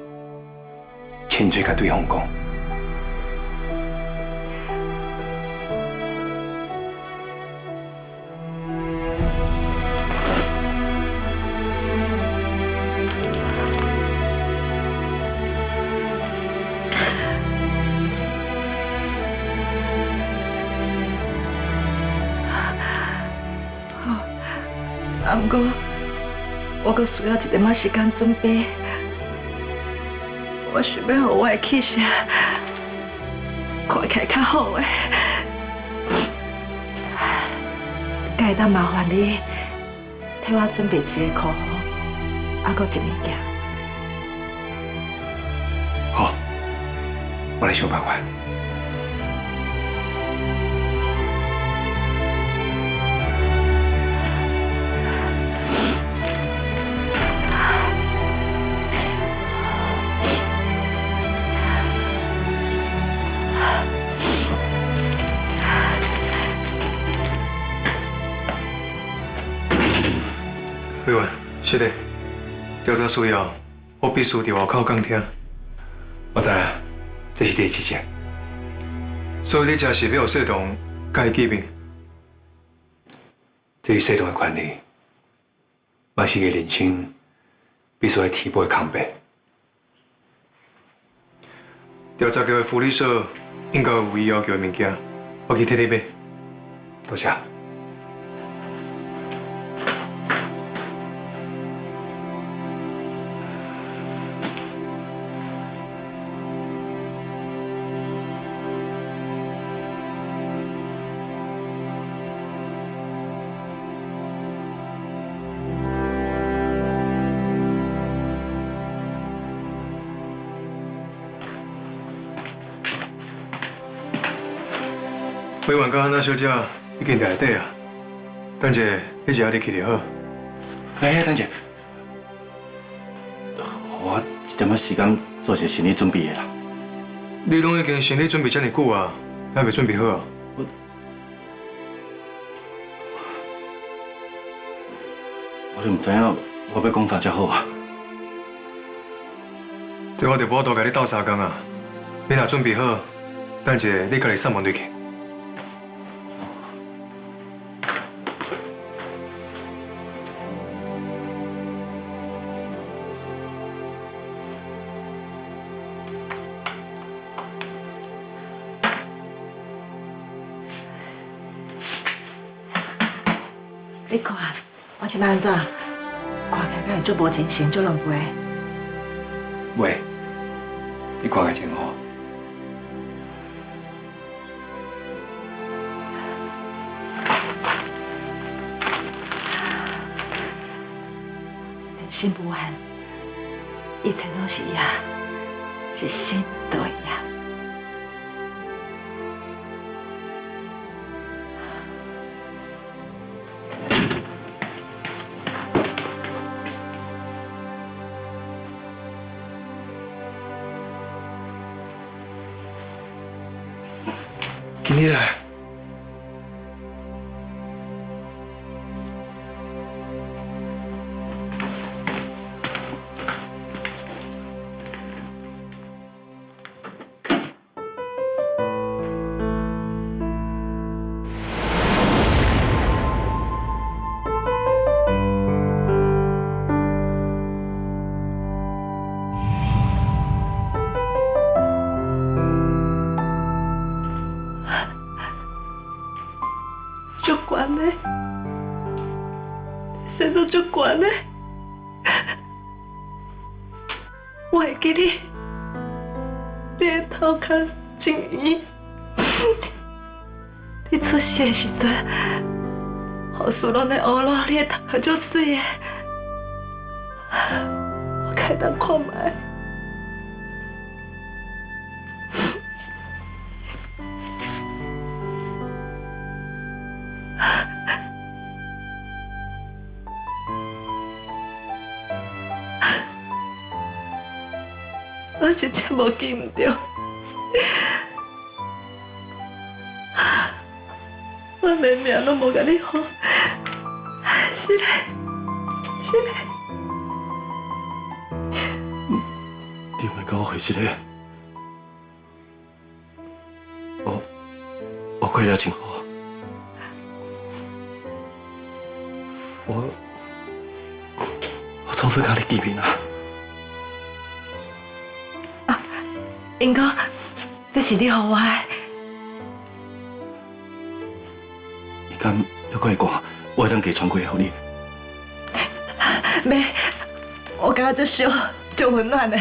亲嘴甲对方讲。不过，我阁需要一点仔时间准备。我想要让我的气色看起来较好诶。敢会当麻烦你替我准备一个口红，还阁一物件。好，我来想办法。委员，是的，调查需要，我必须伫外口讲听。我知啊，这是你的职责。所以你真是要有谢东甲伊见面。这是谢东的权利，嘛是个人生必须要填补的空白。调查局的福利所应该有伊要求的物件，我去替你买。多谢。委员甲安娜小姐已经在内底啊，等者你就要你去就好。哎，等者，我一点仔时间做些心理准备的啦。你拢已经心理准备遮尔久啊，还未准备好啊？我都唔知影我要讲啥才好啊。这我就无多甲你斗相共啊。你若准备好，等者你家己送门入去。你看，我即摆安怎？看起来敢会足无精神，足狼狈。喂，你看起来真好。人心无限，一切拢是呀，是心对呀。今日来。足悬的，生做足悬的。我会记你的头壳真圆。你出世的时阵，护士拢在学咯，你的头壳足水的。我开当看卖。我真正无记唔着，我连命拢无甲你好，是嘞，是嘞。你会跟我回去嘞？我过了真好。我从此甲你见面啊！英哥，这是你给我的。你敢要跟伊讲，我会当寄传过来给你。没，我感觉足烧，足温暖的。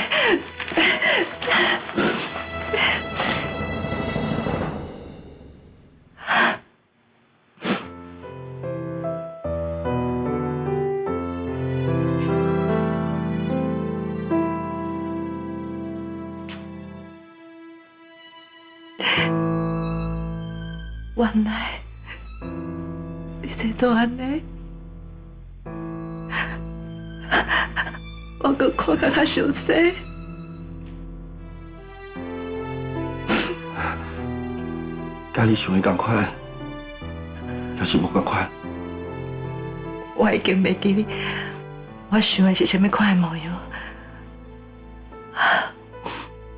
原来你生做安尼，我阁看甲较详细。甲你想的同款，也是无同款。我已经袂记你，我想的是什么款的模样。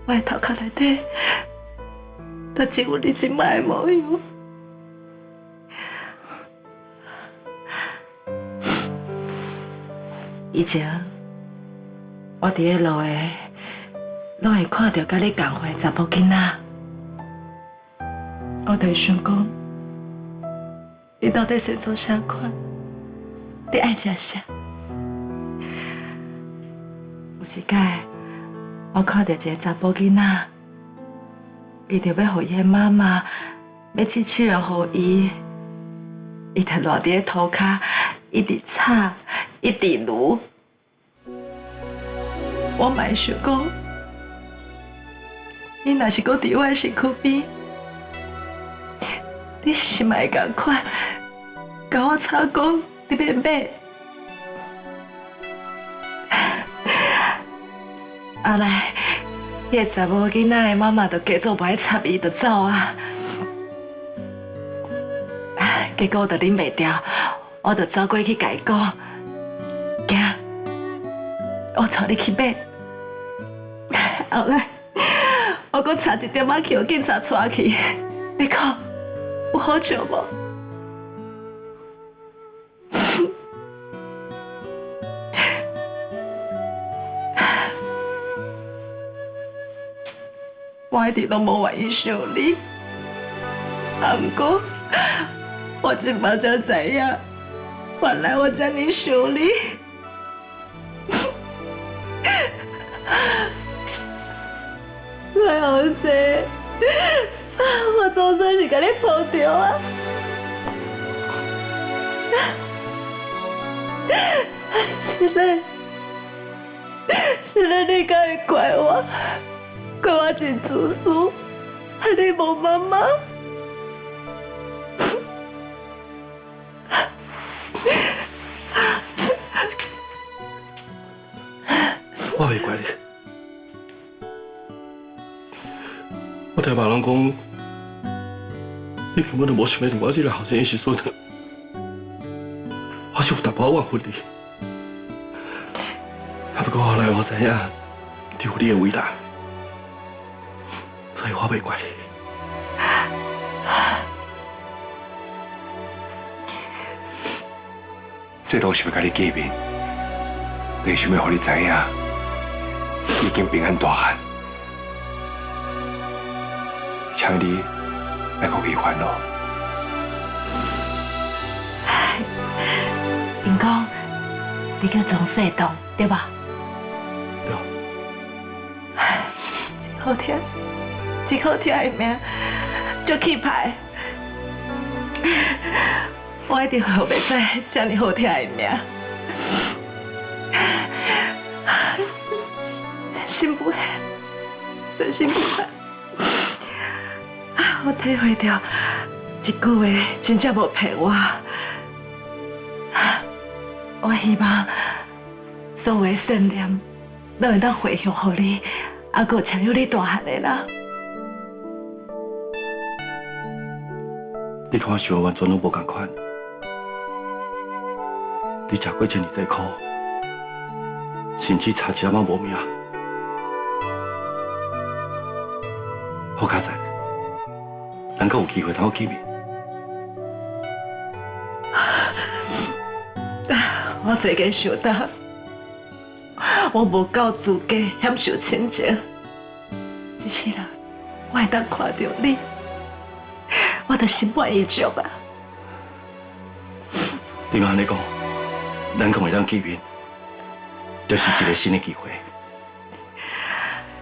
我的头壳内底，都只有你即摆的模样。以前我伫咧路的，拢会看到甲你同岁的查甫囡仔，我就会想讲，你到底生做啥款？你爱食啥？有一摆，我看到一个查甫囡仔，伊就要互伊的妈妈要机器人互伊，伊就赖伫咧涂骹，一直吵，一直撸。我嘛想讲，你若是搁伫我的身躯边，你是嘛会共款，甲我吵讲你要买。后来，迄个查某囡仔的妈妈就假作不爱插伊，就走啊。结果我就忍袂住，我就走过去甲伊讲，惊，我带你去买。后来，我搁差一点仔去互警察带去，你看有好笑无？我一直拢无愿意想你，啊，不过我今摆才知影，换来我这么想你。赖后生，我总算是甲你抱着啊！是你敢会怪我？怪我真自私，害你无妈妈。我袂怪你。我听别人讲，你根本就无想要我这个后生的时阵，我是有淡薄怨恨你。不过后来我知影，你有你的为难，所以我袂怪你。这都是要甲你见面，就是想要让你知影，已经平安大汉，请你别搁为烦恼。因讲你叫庄世栋，对吧？对。真好听，真好听的名，足气派。我一定学袂出这么好听的名。真心不恨，真心不恨。我体会到一句话真正无骗我。我希望所有的信念都会当回向给你，还佫超越你大汉的人。你看我想的完全拢无同款。你吃过这么济苦，甚至差一点仔无命。好佳哉，咱阁有机会通见面。我最近想到，我无够资格享受亲情。只是啦，我会当看到你，我就心满意足啊。你嘛安尼讲，咱可会当见面，就是一个新的机会。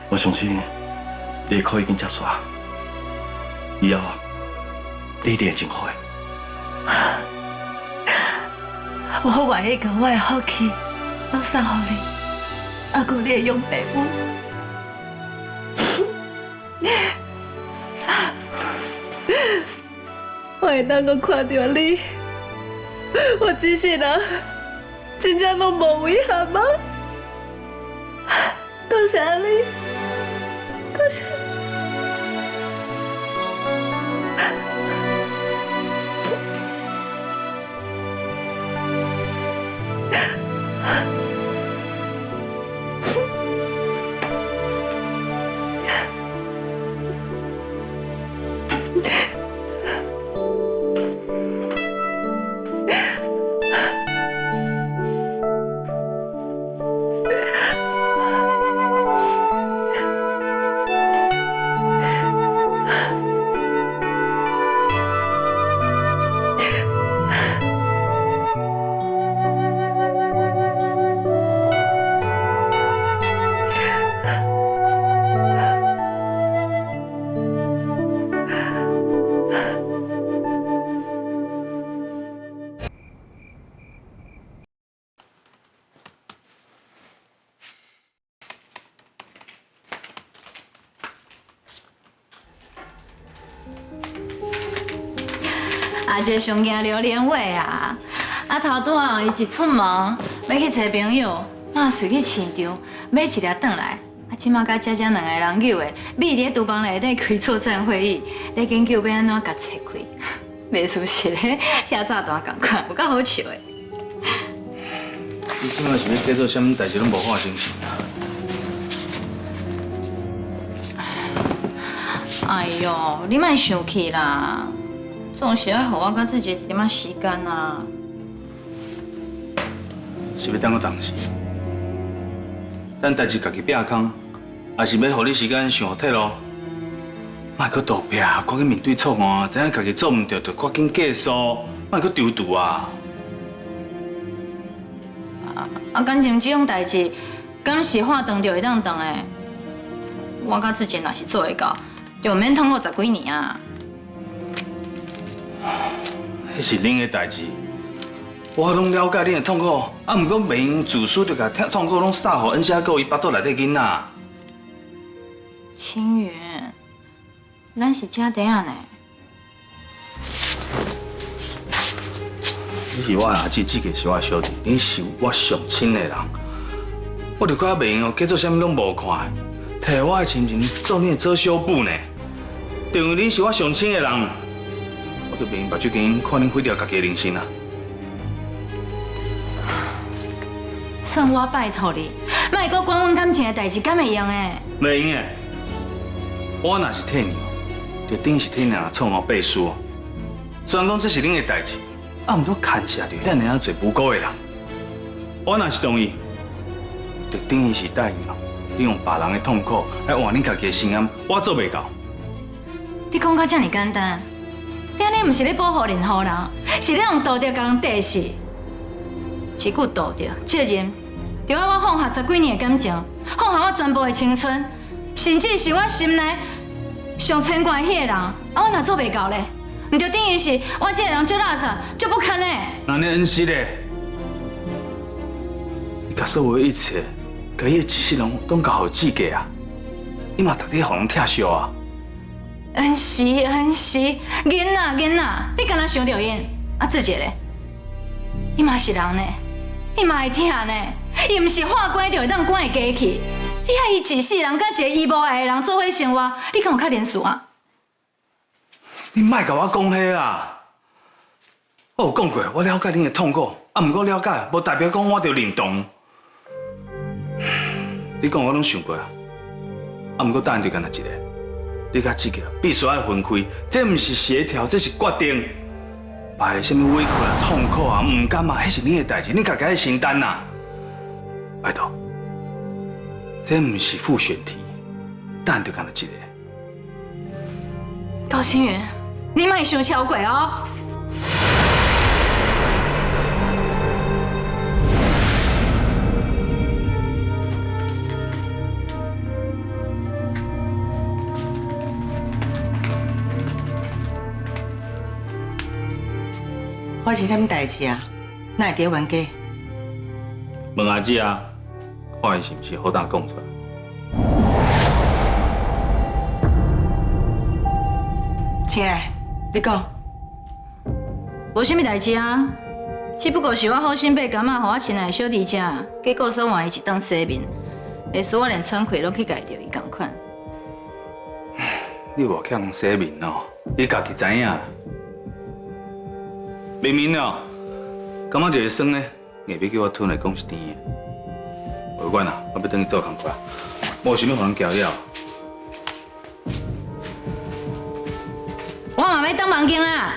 我相信你的苦已经吃煞，以后你一定会真好的。我愿意将我的福气都送给你，还有你的养父母。我会当阁看到你，我这世人真正拢无遗憾吗？多谢你，多谢你。阿姐上惊榴莲话啊！头拄啊，伊一出门要去找朋友，随去市场买一粒转来。即马甲姐姐两个人扭的，秘伫厨房内底开作战会议，咧研究要安怎甲拆开。袂输是咧听炸弹共款，有够好笑的。你即摆是要假做啥物代志拢无发生是？哎呦，你莫生气啦！总是要互我甲自己一点仔时间啊。是要等我当时，等代志家己变空，还是要互你时间想好退路？莫搁倒拼，赶紧面对错误，知影家己做唔对，就赶紧结束，莫搁丢毒啊！感情这种代志，敢是话断就会当断的。我甲志坚若是做会到，就免痛苦10几年啊。迄是恁的代志，我拢了解恁的痛苦，啊，毋过袂用自私就甲痛苦拢撒互恩霞哥伊巴肚内底囡仔。清源，咱是家弟仔呢。你是我阿姊，志杰是我小弟，你是我上亲的人，我就较袂用假做啥物拢无看，摕我的亲情做恁的左小妇呢。就因为恁是我上亲的人，我就袂用目睭睛看恁毁掉家己的人生啊！算我拜托你，莫阁管阮感情的代志，敢会用的？袂用的，我若是替你，就等于是替人创后背书。虽然讲这是恁的代志。啊，毋过牵涉着遐尔侪无辜的人，我若是同意，就等于是答应你用别人的痛苦来换恁家己的心安，我做袂到。你讲到这么简单，你安尼毋是咧保护任何人，是咧用道德甲人对视。一句道德责任，就要我放下10几年的感情，放下我全部的青春，甚至是我心内上牵挂的迄个人，啊，我若做袂到咧？唔就等于是我这个人足垃圾、足不堪的。那你恩师咧，你甲所有的一切，甲伊的知识拢交互志杰啊，你嘛逐日互人拆笑啊。恩师，囡仔，你敢若想着因？啊，志杰咧，伊嘛是人呢，伊嘛会疼呢，伊唔是话关就会当关会过去。你害伊一世人甲一个伊无爱的人做伙生活，你敢有较忍受啊？你莫甲我讲迄啦！我有讲过，我了解恁的痛苦，啊，毋过了解，无代表讲我着认同。你讲我拢想过啊，啊，毋过答案就干那一个，你甲志杰必须要分开，这毋是协调，这是决定。别个什么委屈啊、痛苦啊、唔甘啊，迄是恁的代志，恁家己要承担呐。拜托，这毋是复选题，答案就干那一个。高清源。你莫想超过哦！发生什么代志啊？哪会伫冤家？问阿姊啊，看伊是毋是好胆讲出来？亲爱，你讲。无啥物代志啊，只不过是我好心被感冒，互我亲爱的小弟食，结果所换伊一顿洗面，会使我连喘气拢去家着伊同款。你无去人洗面哦，你家己知影。明明哦，感觉就会酸呢，硬要叫我吞来讲是甜的。无管啦，我要等去做工课，无想要互人搅扰。我嘛要当房间啊！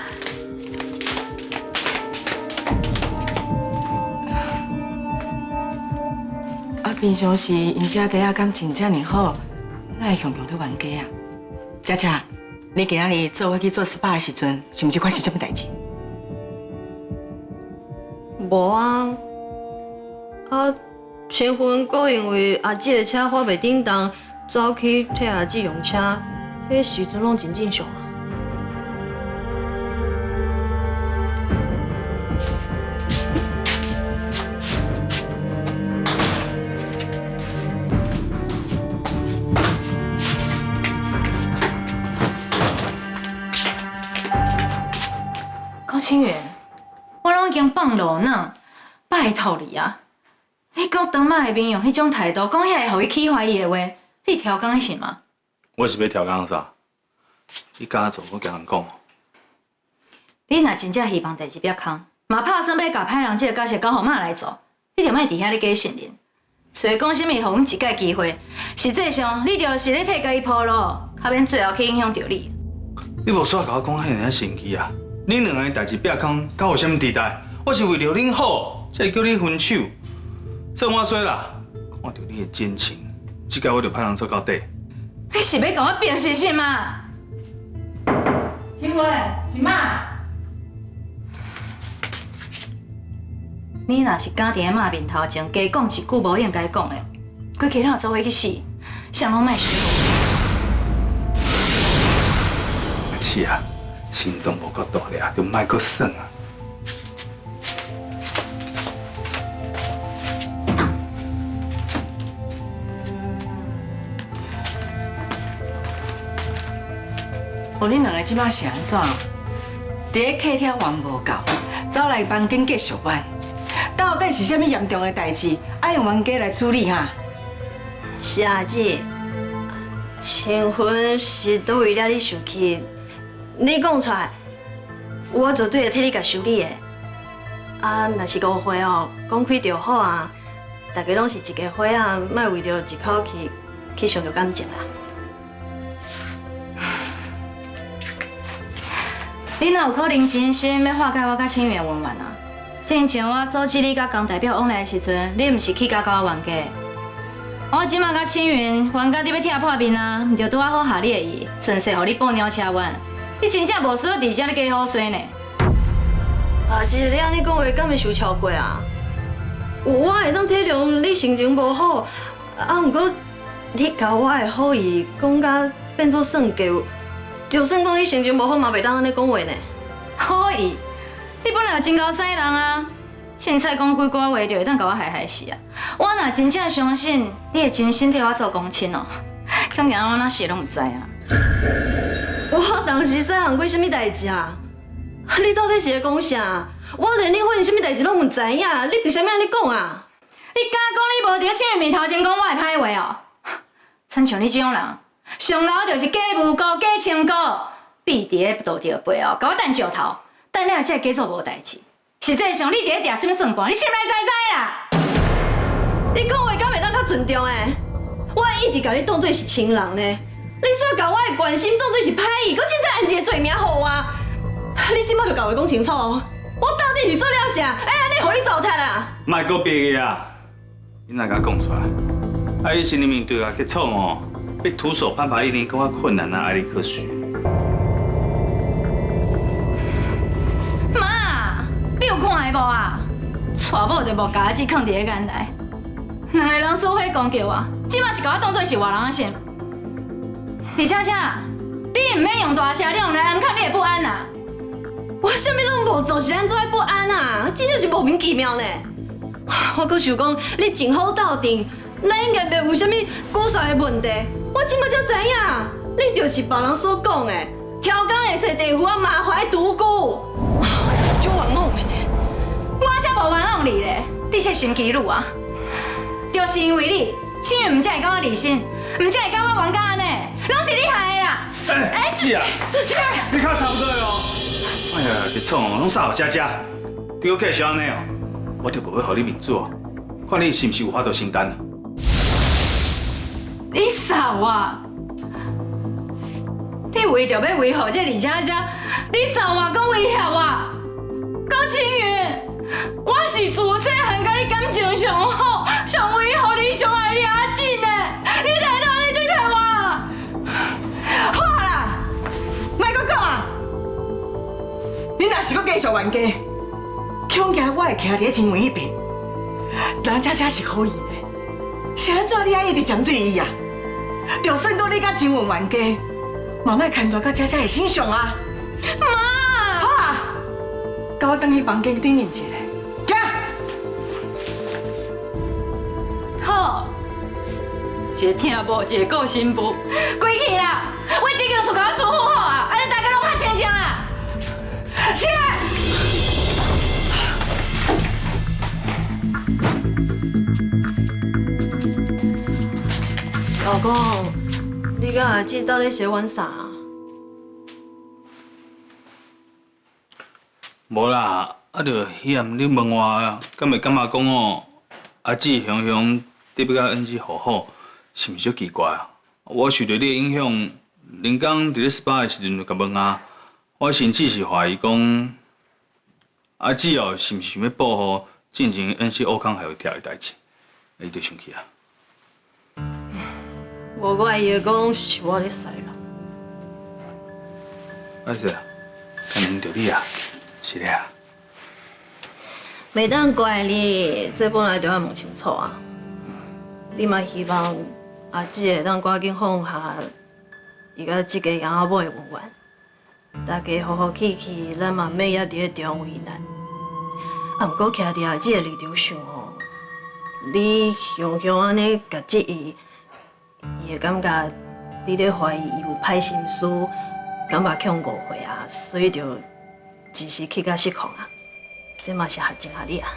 啊，平常时因家底下感情遮尔好，哪会常常咧冤家啊？佳佳，你今仔日做我去做 SPA 的时阵，是毋是发生什么代志？无啊，前婚阁因为阿姊的车发袂顶当，走去替阿姊用车，迄时阵拢真正常啊。高清源，我拢已经放落呢，拜托你啊！你讲当妈的面用迄种态度，讲遐会互伊起怀疑的话，你调工是吗？我是要调工啥？你敢做，我甲人讲。你若真正希望代志不要空，嘛拍算要甲歹人这个角色交互妈来做，你就莫伫遐咧假信任。所讲什么，互阮一届机会，实际上你就是咧替家己铺路，较免最后去影响到你。你无煞甲我讲遐尔生气啊！恁两个代志变空，敢有啥物地带？我是为了恁好，才会叫你分手。算我衰啦，看到你的真情，这届我就派人做到底。你是要甲我变是什么？请问是妈？你若是敢伫咧妈面头前加讲一句无应该讲的，规家人做伙去死，谁拢莫想我。是啊，心脏无够大了，就莫阁耍啊。哦，恁两个即摆是安怎？伫咧客厅玩无够，走来房间继续玩。到底是啥物严重的代志，爱用冤家来处理哈？是啊，姐，青云是倒位了你生气，你讲出来，我绝对会替你甲修理的。啊，若是误会哦，讲开就好啊。大家拢是一家伙仔，莫为着一口气去伤着感情啦。你哪有可能真心要化解我甲清源的恩怨啊？之前我阻止你甲江代表往来的时阵，你毋是去甲我冤家？我即马甲清源冤家你要拆破面啊，毋就拄好下你的意，顺势互你报鸟车冤。你真正无需要伫遮咧加好衰呢。啊，姐，你安尼讲话敢会受超过啊？我会当体谅你心情无好，啊，毋过你甲我的好意讲甲变做算计。就算讲你心情无好，嘛袂当安尼讲话呢。好意，你本来真够使人啊！凊彩讲几句话就会当甲我害死啊！我若真正相信你会真心替我做公亲哦，恐惊我哪事拢唔知啊！我当时使人过什么代志啊？你到底是在讲啥？我连你发生什么代志拢唔知影，你凭啥物安尼讲啊？你敢讲你无伫亲人面头前讲我的歹话哦？亲像你这种人。上老就是假无辜、假清高，必伫咧道德背后，甲我等石头，等了才假做无代志。实际上，你伫咧抓什么算盘？你心内知啦！你讲话敢袂当较尊重诶？我一直甲你当做是亲人呢，你煞甲我的关心当做是歹意，搁凊彩按一个罪名互我。你即摆就甲我讲清楚，我到底是做了啥？哎，安尼互你糟蹋啊！莫搁别个啊！你若甲讲出来，啊，伊心里面对我结错哦。要徒手攀爬一定更加困难啊，艾利克斯。妈，你有看无啊？娶某就无家己放伫咧眼内，两个人做伙攻击我，即马是甲我当做是外人啊先。李佳佳，你唔免用大声，你用来暗藏你的不安呐。我啥物拢无做，是安怎会不安啊？真正是莫名其妙呢。我搁想讲，你真好斗阵，咱应该袂有啥物骨髓的问题。我即摆才知影，你就是别人所讲的挑工会找地夫啊，麻烦独孤。我真是足冤枉的呢。我才无冤枉你咧，你这心机女啊！就是因为你，青云唔才会甲我离心，唔才会甲我冤家安尼，拢是你害的啦！哎，姐啊，姐，你较差不多哦。哎呀，别创哦，拢啥好佳佳，你搁继续安尼哦，我就无要互你面子哦，看你是毋是有法度承担。你傻我！你为着要维护这李佳佳，你傻我讲威胁我，高青云，我是自细汉甲你感情上好、上维护你、上爱你阿进的，你才会当安尼对待我。好啦，莫搁讲啊！你若是搁继续冤家，恐惊我会徛伫青云迄边。人家才是好意的，是安怎你爱一直针对伊啊？就算讲你甲青云冤家，嘛莫牵拖到佳佳的身上啊！妈，好啊，甲我等去房间顶饮一下，行。好，一个听无，一个顾心不，归去啦！我这间厝甲我处理好啊，安尼大家拢较清静啦。起来！老公，你甲阿姊到底是玩啥啊？无啦，啊，就迄暗你问我，敢会感觉讲哦，阿姊雄雄得要甲恩姊和好，是毋是足奇怪啊？我受到你的影响，连刚伫咧 SPA 的时阵就甲问啊，我甚至是怀疑讲，阿姊哦是毋是想要报复进前恩熙欧康还有跳的代志，伊就生气啊。无，我会伊讲是我咧使啦。阿是啊，可能着你啊，是咧啊。袂当怪你，这本来就要问清楚啊。你嘛希望阿姊会当赶紧放下伊甲即个养仔某的恩怨，大家和和气气，咱嘛免也伫咧中为难。啊，毋过徛伫阿姊的立场想哦，你雄雄安尼甲质疑，伊会感觉你咧怀疑伊有歹心思，感觉强误会啊，所以就一时气甲失控啊。这嘛是真合理啊。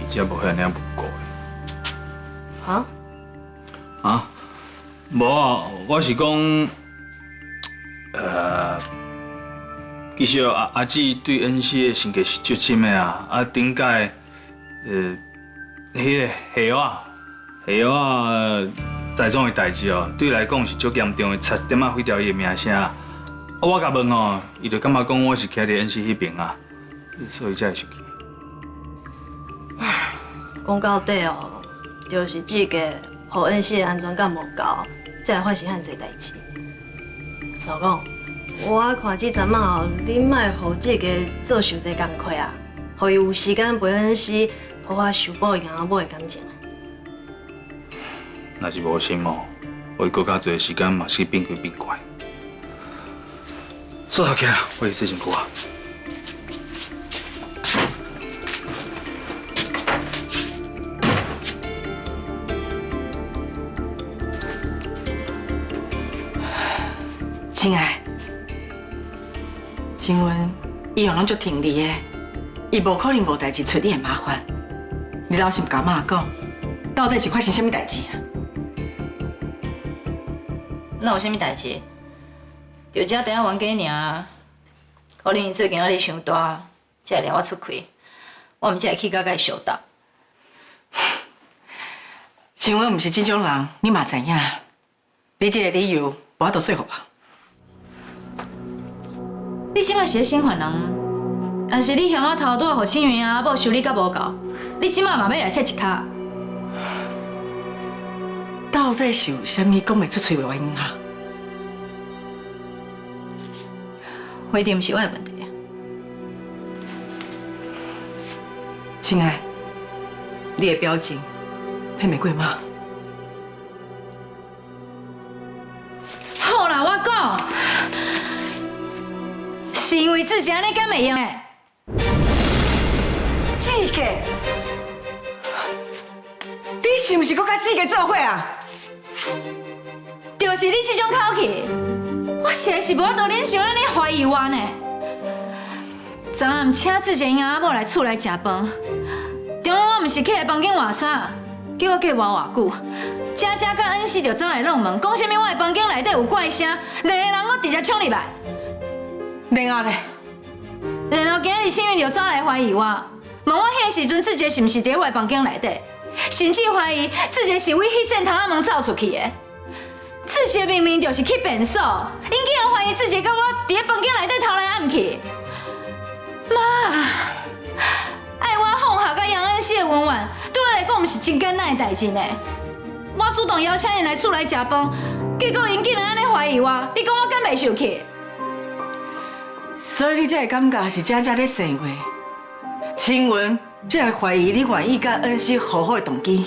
伊只无遐尔无辜的。哈？啊？无啊，我是讲，其实阿姊对恩熙的性格是足深的啊。啊，顶届，迄个夏娃栽赃的代志哦，对伊来讲是足严重的，差一点仔毁掉伊的名声。啊，我甲问哦，伊就感觉讲我是徛伫恩熙迄边啊，所以才会生气。讲到底哦，就是这个互恩熙的安全感无够，才会发生遐济代志。老公，我看这阵嘛哦，你莫互这个做伤济工课啊，互伊有时间陪恩熙，好好修补养仔某的感情。若是无心哦，我搁较侪时间嘛是变鬼变怪。坐下起来，我去洗身躯啊。亲爱，请问伊用拢足挺你的，伊无可能无代志找你的麻烦。你老是唔甲妈讲，到底是发生什么代志啊？那有啥物代志？就只等下冤家尔，可能伊最近压力伤大，才会掠我出开。我毋才会去甲伊相斗。请问毋是这种人，你嘛知影？你这个理由，无法度说服我。你即摆是咧心烦人，还是你嫌我头拄仔互青云阿某修理甲无够？你即摆嘛要来踢一骹？到底是有啥物讲袂出嘴的原因啊？回答毋是我的问题。亲爱，你的表情骗袂过吗？好啦，我讲，是因为自己安尼敢袂用诶？志哥，你是毋是搁甲志哥做伙啊？就是你这种口气，我实在是无法度忍受安尼怀疑我呢。昨暗请志杰因阿某来厝来食饭，中午我毋是去房间换衫，叫我过偌久，佳佳甲恩熙就走来弄门，讲啥物我的房间内底有怪声，两个人搁直接冲入来。然后呢？然后今日青云就走来怀疑我，问我迄个时阵志杰是毋是伫我的房间内底，甚至怀疑志杰是为迄扇窗仔门走出去的。志杰明明就是去便所，因竟然怀疑志杰甲我伫咧房间内底偷来暗去。妈，爱我放下甲杨恩熙的恩怨，对我来讲毋是真简单的代志呢。我主动邀请因来厝来食饭，结果因竟然安尼怀疑我，你讲我敢袂受气？所以你才会感觉是佳佳咧生话，青云才会怀疑你愿意甲恩熙好好的动机。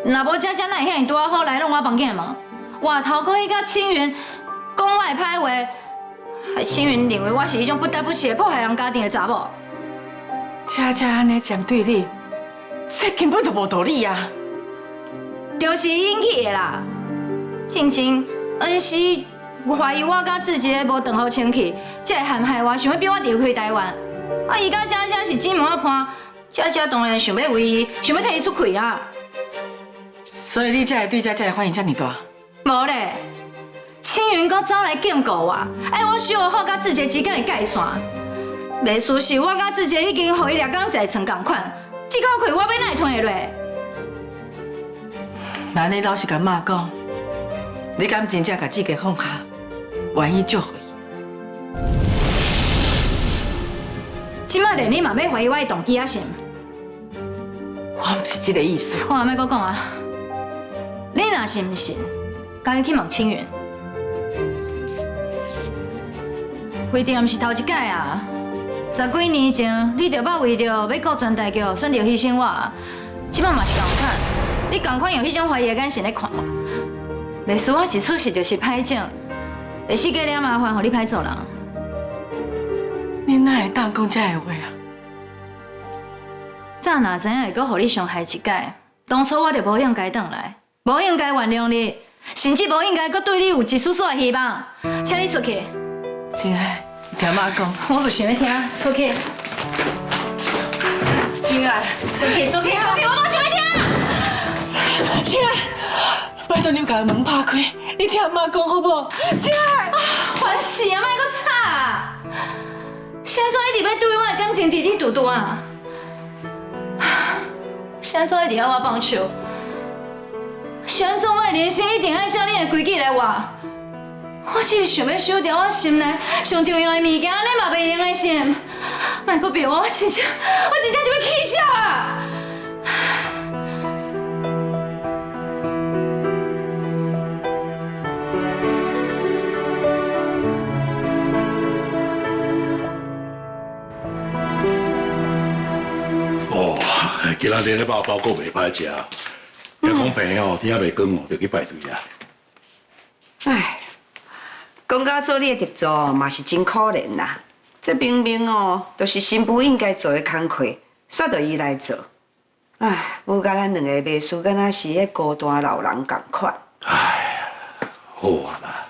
若无佳佳哪会遐尼拄好来弄我房间的门？外头可以甲青云讲我的歹话，害青云认为我是一种不得不起的迫害人家庭的查某。佳佳安尼针对你，这根本就无道理啊！就是引起的啦。进前恩熙怀疑我甲志杰无长好清气，才会陷害我，想要逼我离开台湾。啊，伊甲佳佳是姊妹伴，佳佳当然想要为伊，想要替伊出气啊。所以你才会对佳佳的反应这么大？无咧，青云阁走来警告我，爱我修好甲志杰之间的界线。袂输是我甲志杰已经互伊掠港财存共款，这口气我要哪会吞会落？那你老实甲妈讲，你敢真正甲志杰放下，愿意祝福伊？即摆连你嘛要怀疑我的动机啊？是？我毋是这个意思。我还要搁讲啊，你若是毋信，赶紧去问青云。非但毋是头一届啊， 10几年前，你就捌为着要顾全大局，选择牺牲我，即摆嘛是共款。你共款用迄种怀疑的眼神来看我，袂输我是出事就是歹种，会使加了麻烦，互你歹做人。你哪会当讲这个话啊？早哪知影会阁互你伤害一届，当初我就无应该转来，无应该原谅你，甚至无应该阁对你有一丝丝的希望。请你出去。亲爱，你听妈讲。我不想要听，出去。亲爱，出去，出去，出去，我不想要听。亲爱，拜托你把门拍开，你听妈讲好不好？亲爱，烦死啊！莫阁吵！是安怎一直要对我的感情滴滴嘟嘟啊？是安怎一直要我放手？是安怎我的人生一定要照你的规矩来活？我只是想要收掉我心内上重要的物件，你嘛袂用的心。莫阁逼我，我真正就要气笑啊！哦，今仔日咧包包果袂歹食，也讲病哦，天也袂光哦，就去排队啊。唉，讲到做你的特助嘛是真可怜啦。这明明哦，都是新妇应该做的工课，煞着伊来做。唉，不甲咱两个袂输，敢若是迄孤单老人共款。好啊啦，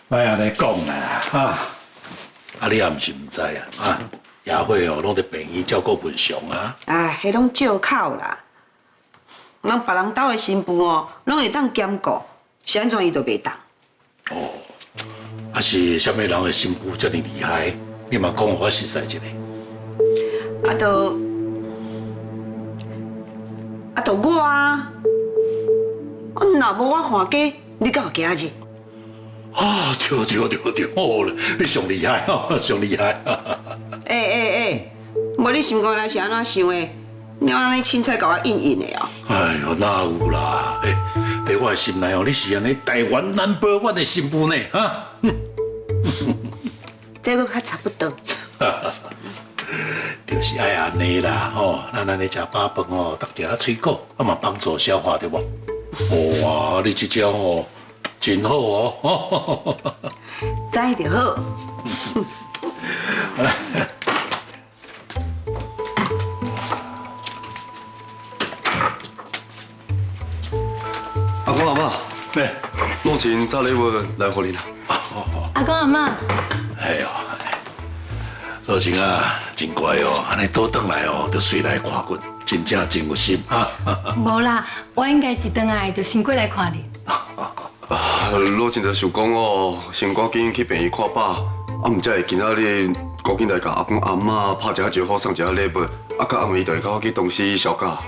莫安尼讲啦，你也毋是毋知啊，雅慧哦，拢伫病院照顾平常啊。唉，迄拢借口啦。人别人兜的新妇哦，拢会当兼顾，是安怎伊都袂当。哦，是啥物人的新妇遮尔厉害？你嘛讲我实在一个。我啊，我若无我还家，你敢有今日？对，好啦，你上厉害上厉害。无你心肝内是安怎想的？你安尼凊彩甲我应的哦。哎呦，哪有啦？在我的心内哦，你是安尼台湾No.1的新妇呢，这个较差不多。就是爱安尼啦，咱安尼食饱饭哦，逐食啊嘴果，嘛帮助消化对无？哇，你这招哦，真好哦。知就好。阿公阿妈，弄钱找礼物来互你啦。阿公阿妈，哎呦，老晴啊，真乖哦，安尼倒转来哦，就随来看阮，真正真有心啊。无啦，我应该一转来就先过来看你。老真就想讲哦，先赶紧去病院看饱，毋才会今仔日赶紧来甲阿公阿妈拍一下招呼，送一下礼物，甲暗暝就会甲我去东西小假。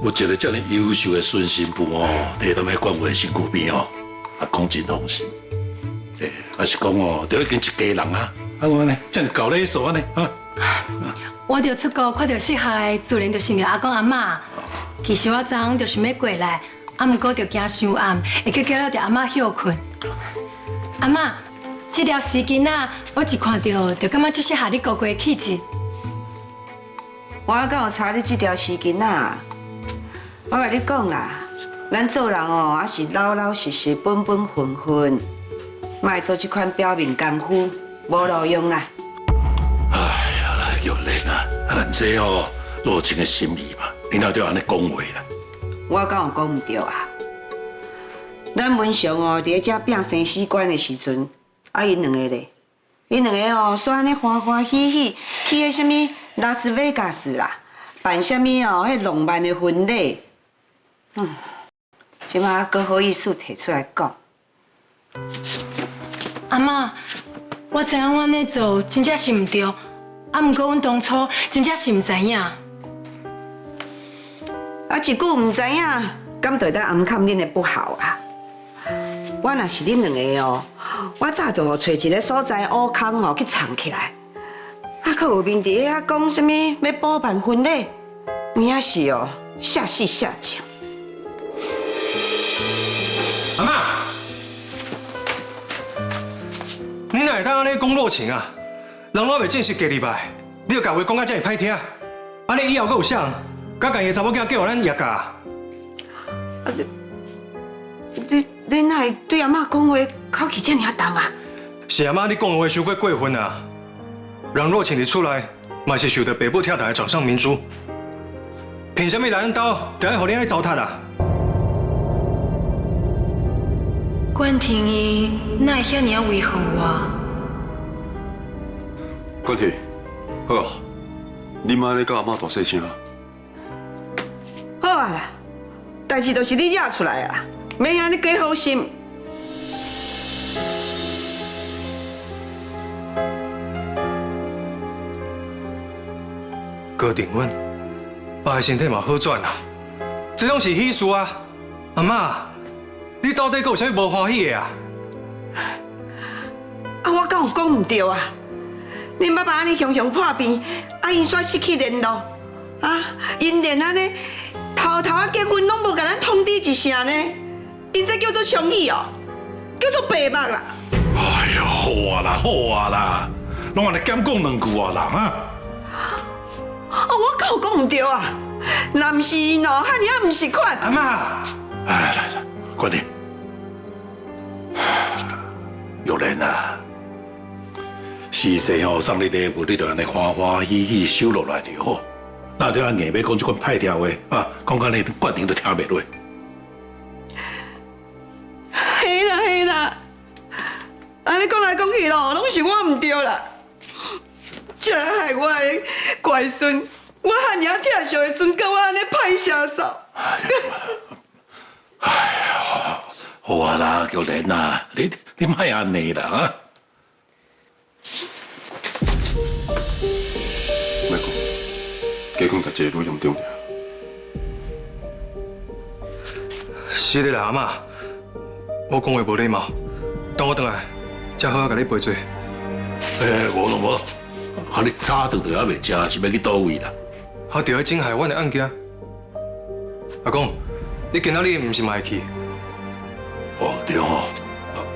有一个这么优秀的孙媳妇哦，伫踮咧管我的身躯边哦，讲真放心。是讲哦，就已经一家人啊，我安尼这么搞礼数安尼我着出国看到适合的，自然就想着阿公阿妈。其实我昨昏就想要过来，毋过着惊伤暗，会去搅扰着阿妈休困。阿妈，这条丝巾啊，我一看到就感觉足适合你高贵的气质。我敢有差你这条丝巾啊？我甲你讲啦，咱做人哦，还是老老实实、本本分分，莫做这款表面功夫，无路用啦。哎呀，玉莲啊，咱这哦，罗晴的心意嘛，你哪着安尼讲话啦？我敢有讲唔对啊？咱文祥哦，伫遮拼生死关的时阵，因两个咧，因两个哦，煞安尼欢欢喜喜去迄什么拉斯维加斯啦，办什么哦，迄浪漫的婚礼。即马搁好意思提出来讲。阿妈，我知影我安尼做真正是唔对，毋过阮当初真正是唔知影。一句唔知影，敢对得暗看恁的不好啊？我若是恁两个哦，我早就找一个所在乌坑哦去藏起来。搁有面伫遐讲什么要补办婚礼，有影是哦，吓死吓情。阿妈，你哪会当安尼讲热情啊？人我袂正式嫁入来，你就甲话讲甲遮尔歹听，安尼以后阁有谁甲家己的查某囝叫互咱叶家？你哪会对阿嬷讲话口气遮尔重啊？是阿妈，你讲的话伤过分啊！人若请你出来，嘛是受到爸母疼大的掌上明珠，凭什么来咱兜就要互你安尼糟蹋啊？冠廷伊哪会遐尔啊威胁我？冠廷，好啊，你莫安尼甲阿嬷大细声啊！好啊啦，代志都是你惹出来的啦，免安尼假好心。高定稳，爸的身体嘛好转啊，这拢是喜事啊！阿嬷，你到底阁有啥物无欢喜的啊？啊，我敢有讲唔对啊？恁爸爸安尼雄雄破病，啊，因煞失去联络，啊，因连安尼偷偷啊结婚拢无甲咱通知一声呢，因这叫做伤义哦，叫做白目啦。哎呦，好啊啦，好啊啦，拢安尼减讲两句啊，人啊！啊，我敢有讲唔对啊？若唔是因哦，汉尼啊唔是款。阿嬷，哎，来，快点。玉莲啊，是世吼送你礼物，你就安尼欢欢喜喜收落来就好。哪着硬要讲这款歹听话啊？讲到你决定都听袂落。嘿啦嘿啦，安尼讲来讲去咯，拢是我唔对啦。这害我的乖孙，我汉尼啊疼惜的孙，甲我安尼歹声扫。哎呀，好啊啦，玉莲啊，你莫安尼啦啊！莫讲，加讲代志愈严重。是的啦，阿嬷，我讲话无礼貌，等我回来，才好好甲你赔罪。无咯无，啊你早顿就还袂食，是要去倒位啦？我着要整害阮的案件。阿公，你今仔日毋是嘛会去？哦对吼，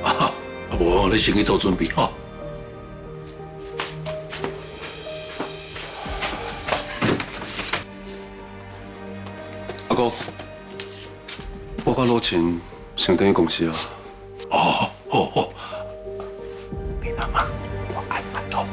啊无你先去做准备吼。阿公，我甲罗晴先等于公司啊。哦，好好。你阿妈，我爱馒头。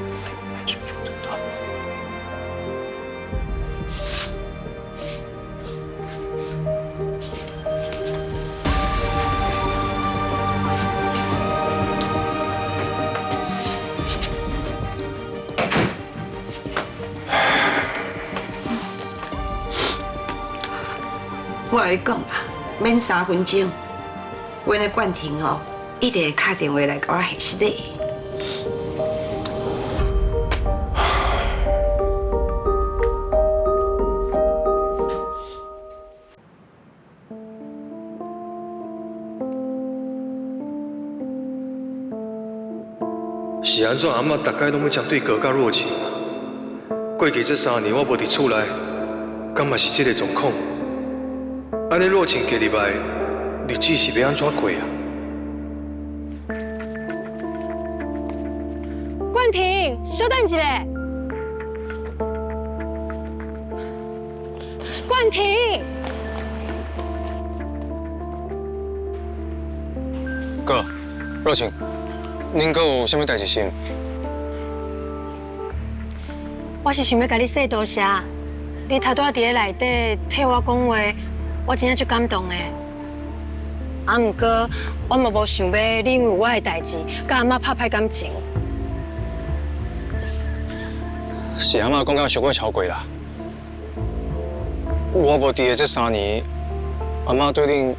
我跟你讲啦，免3分钟，阮的冠廷哦，一定会打电话来甲我下实礼。是安怎？阿嬷大概拢要针对高甲热情。过去这3年我无伫厝内，敢嘛是这个状况？安尼热情加入来，日子是要安怎过啊？冠廷，稍等一下。冠廷，哥，热情，恁阁有啥物代志先？我是想要甲你说多谢，你头拄仔伫咧内底替我讲话，我真正足感动的。啊，毋过我嘛无想要你因为我的代志，甲阿妈拍歹感情。是阿嬷讲到伤过超过啦。我无伫的这3年，阿嬷对恁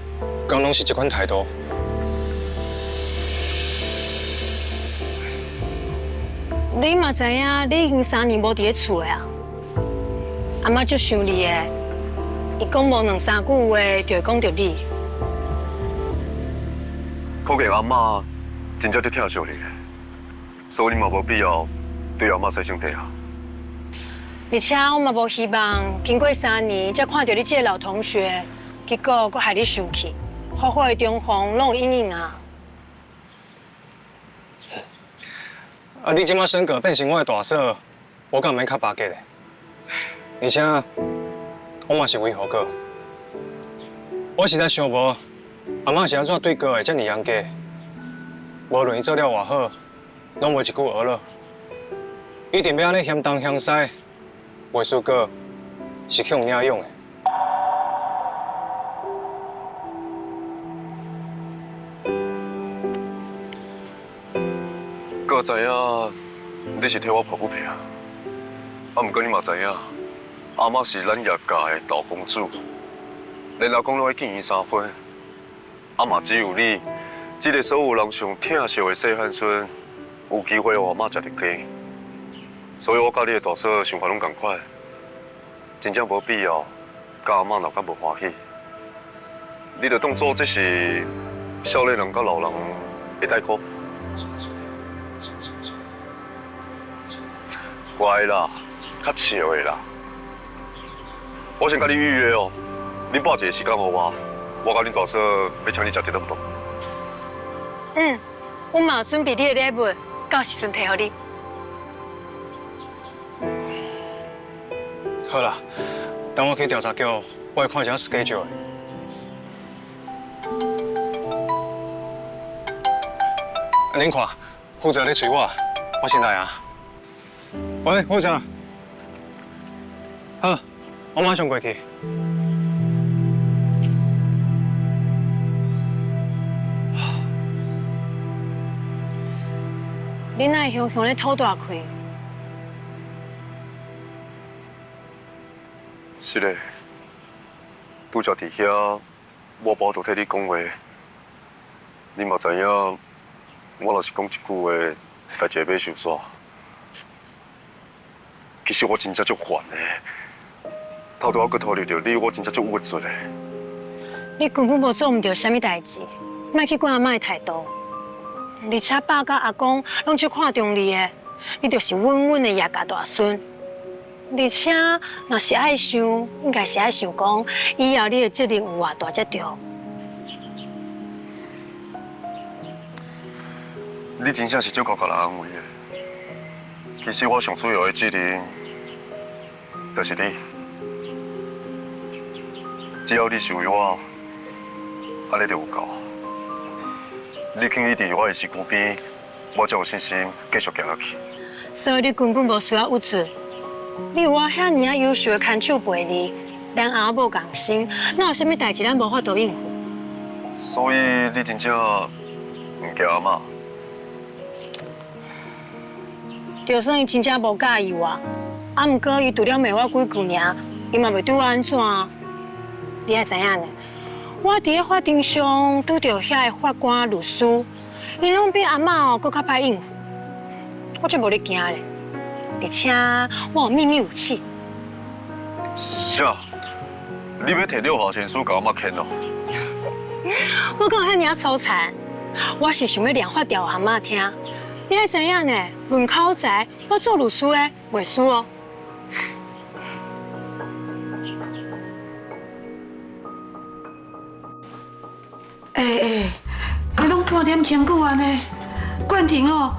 敢拢是这款态度？你嘛知影，你已经3年无伫咧厝的啊。阿妈足想你的，伊讲无2、3句话，就会讲到你。可见阿嬷真正在疼惜你，所以你嘛无必要对阿嬷使伤地啊。而且我嘛无希望经过3年，才看到你这个老同学，结果佫害你生气，好好的中风拢有阴影啊。啊，你即马升格变成我的大嫂，我敢免较巴结的。而且我嘛是为何哥，我实在想无阿嬷是安怎对哥会遮尔严格。无论伊做了偌好，拢无一句讹了。一定要安尼嫌东嫌西，袂输哥是去用领用的。哥知影你是替我抱不平，啊，毋过你嘛知影，阿嬷是咱叶家的大公主，连老公拢会见伊3分，啊嘛只有你，这个所有人上疼惜的细汉孙，有机会互阿嬷食入鸡。所以我甲你的大嫂想法拢同款，真正无必要甲阿嬷闹甲无欢喜。你着当做这是少年人甲老人的代沟。乖啦，较笑的啦。我先甲你预约哦，你报一个时间互我，我甲你大嫂要请你食一顿饭。嗯，我嘛有准备你的礼物，到时阵摕互你。好啦，等我去调查局，我会看一下 schedule 的。恁看，负责咧催我，我先来啊。喂，负责。好，我马上过去。你哪会雄雄咧吐大气？是嘞，拄则伫遐，我无都替你讲话，你嘛知影，我若是讲一句话，代志会要受煞。其实我真正足烦的，头拄仔佫拖累着你，我真正足郁卒的。你根本无做唔到啥物代志，莫去管阿嬷的态度。而且爸甲阿公拢足看重你的，你就是稳稳的叶家大孙。而且若是爱想，应该是爱想讲，以后你的责任有偌大才对。你真正是足够甲人安慰的。其实我上主要的责任，就是你。只要你是为我，安尼就有够。你肯依伫我的身躯边，我才有信心继续行下去。所以你根本无需要郁卒。你有我遐尔啊优秀的看守陪你，连阿某共心，哪有啥物代志咱无法度应付？所以你真正唔惊阿嬷？就算伊真正无介意我，啊，毋过伊除了骂我几句尔，伊嘛袂对我安怎？你也知影呢，我伫咧法庭上拄到遐个法官、律师，因拢比阿嬷哦搁较歹应付，我才无咧惊咧。而且我有秘密武器。啥？你要摕6号情书甲阿嬷牵哦？我讲遐尔粗残，我是想要量法条阿嬷听。你还知影呢？论口才，我做律师的袂输哦。你拢半点钟久安尼，冠廷哦，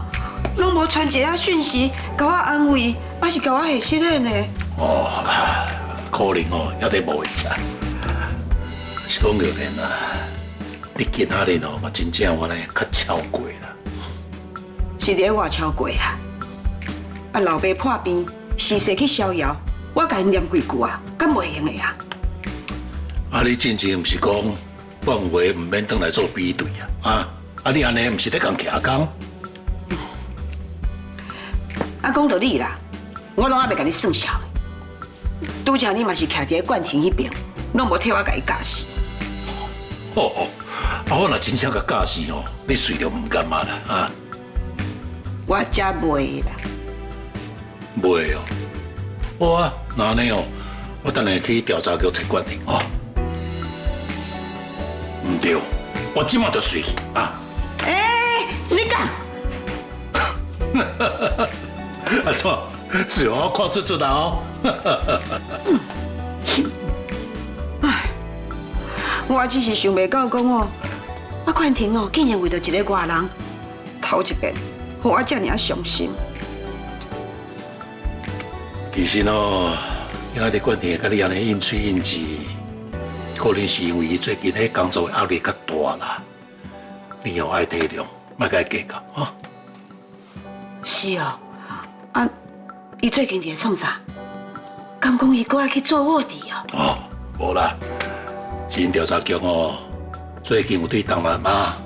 拢无传一个讯息，甲我安慰，还是甲我下失恋呢？哦，可能哦，还得无闲啦。是讲着呢啊，你今仔日哦，嘛真正我呢较超过啦。是咧我超过啊！啊，老爸破病，时势去逍遥，我甲因念几句啊，敢袂用的啊！啊，你真正毋是讲半话唔免倒来做比对啊？啊，你安尼毋是咧共徛工？啊，讲到你啦，我拢还袂甲你算账。拄则你嘛是徛伫冠廷迄边，拢无替我甲伊教死。哦，啊，我若真正甲教死哦，你随着唔甘嘛啦啊？我才袂啦。袂哦，好啊，那安尼哦，我等下去调查局找冠廷哦。唔对，我即马就随去啊！你讲？阿错，是我看出啦哦。我只是想袂到讲哦，冠廷哦，竟然为着一个外人，头一遍互我遮尔伤心。其实哦，今仔日冠廷会甲你安尼应嘴应字，可能是因为伊最近迄工作压力较大啦。你要爱体谅，莫甲伊计较啊。是哦，啊，伊最近伫咧创啥？敢讲伊搁爱去做卧底哦？哦，无啦，是因调查局哦，最近有对东南亚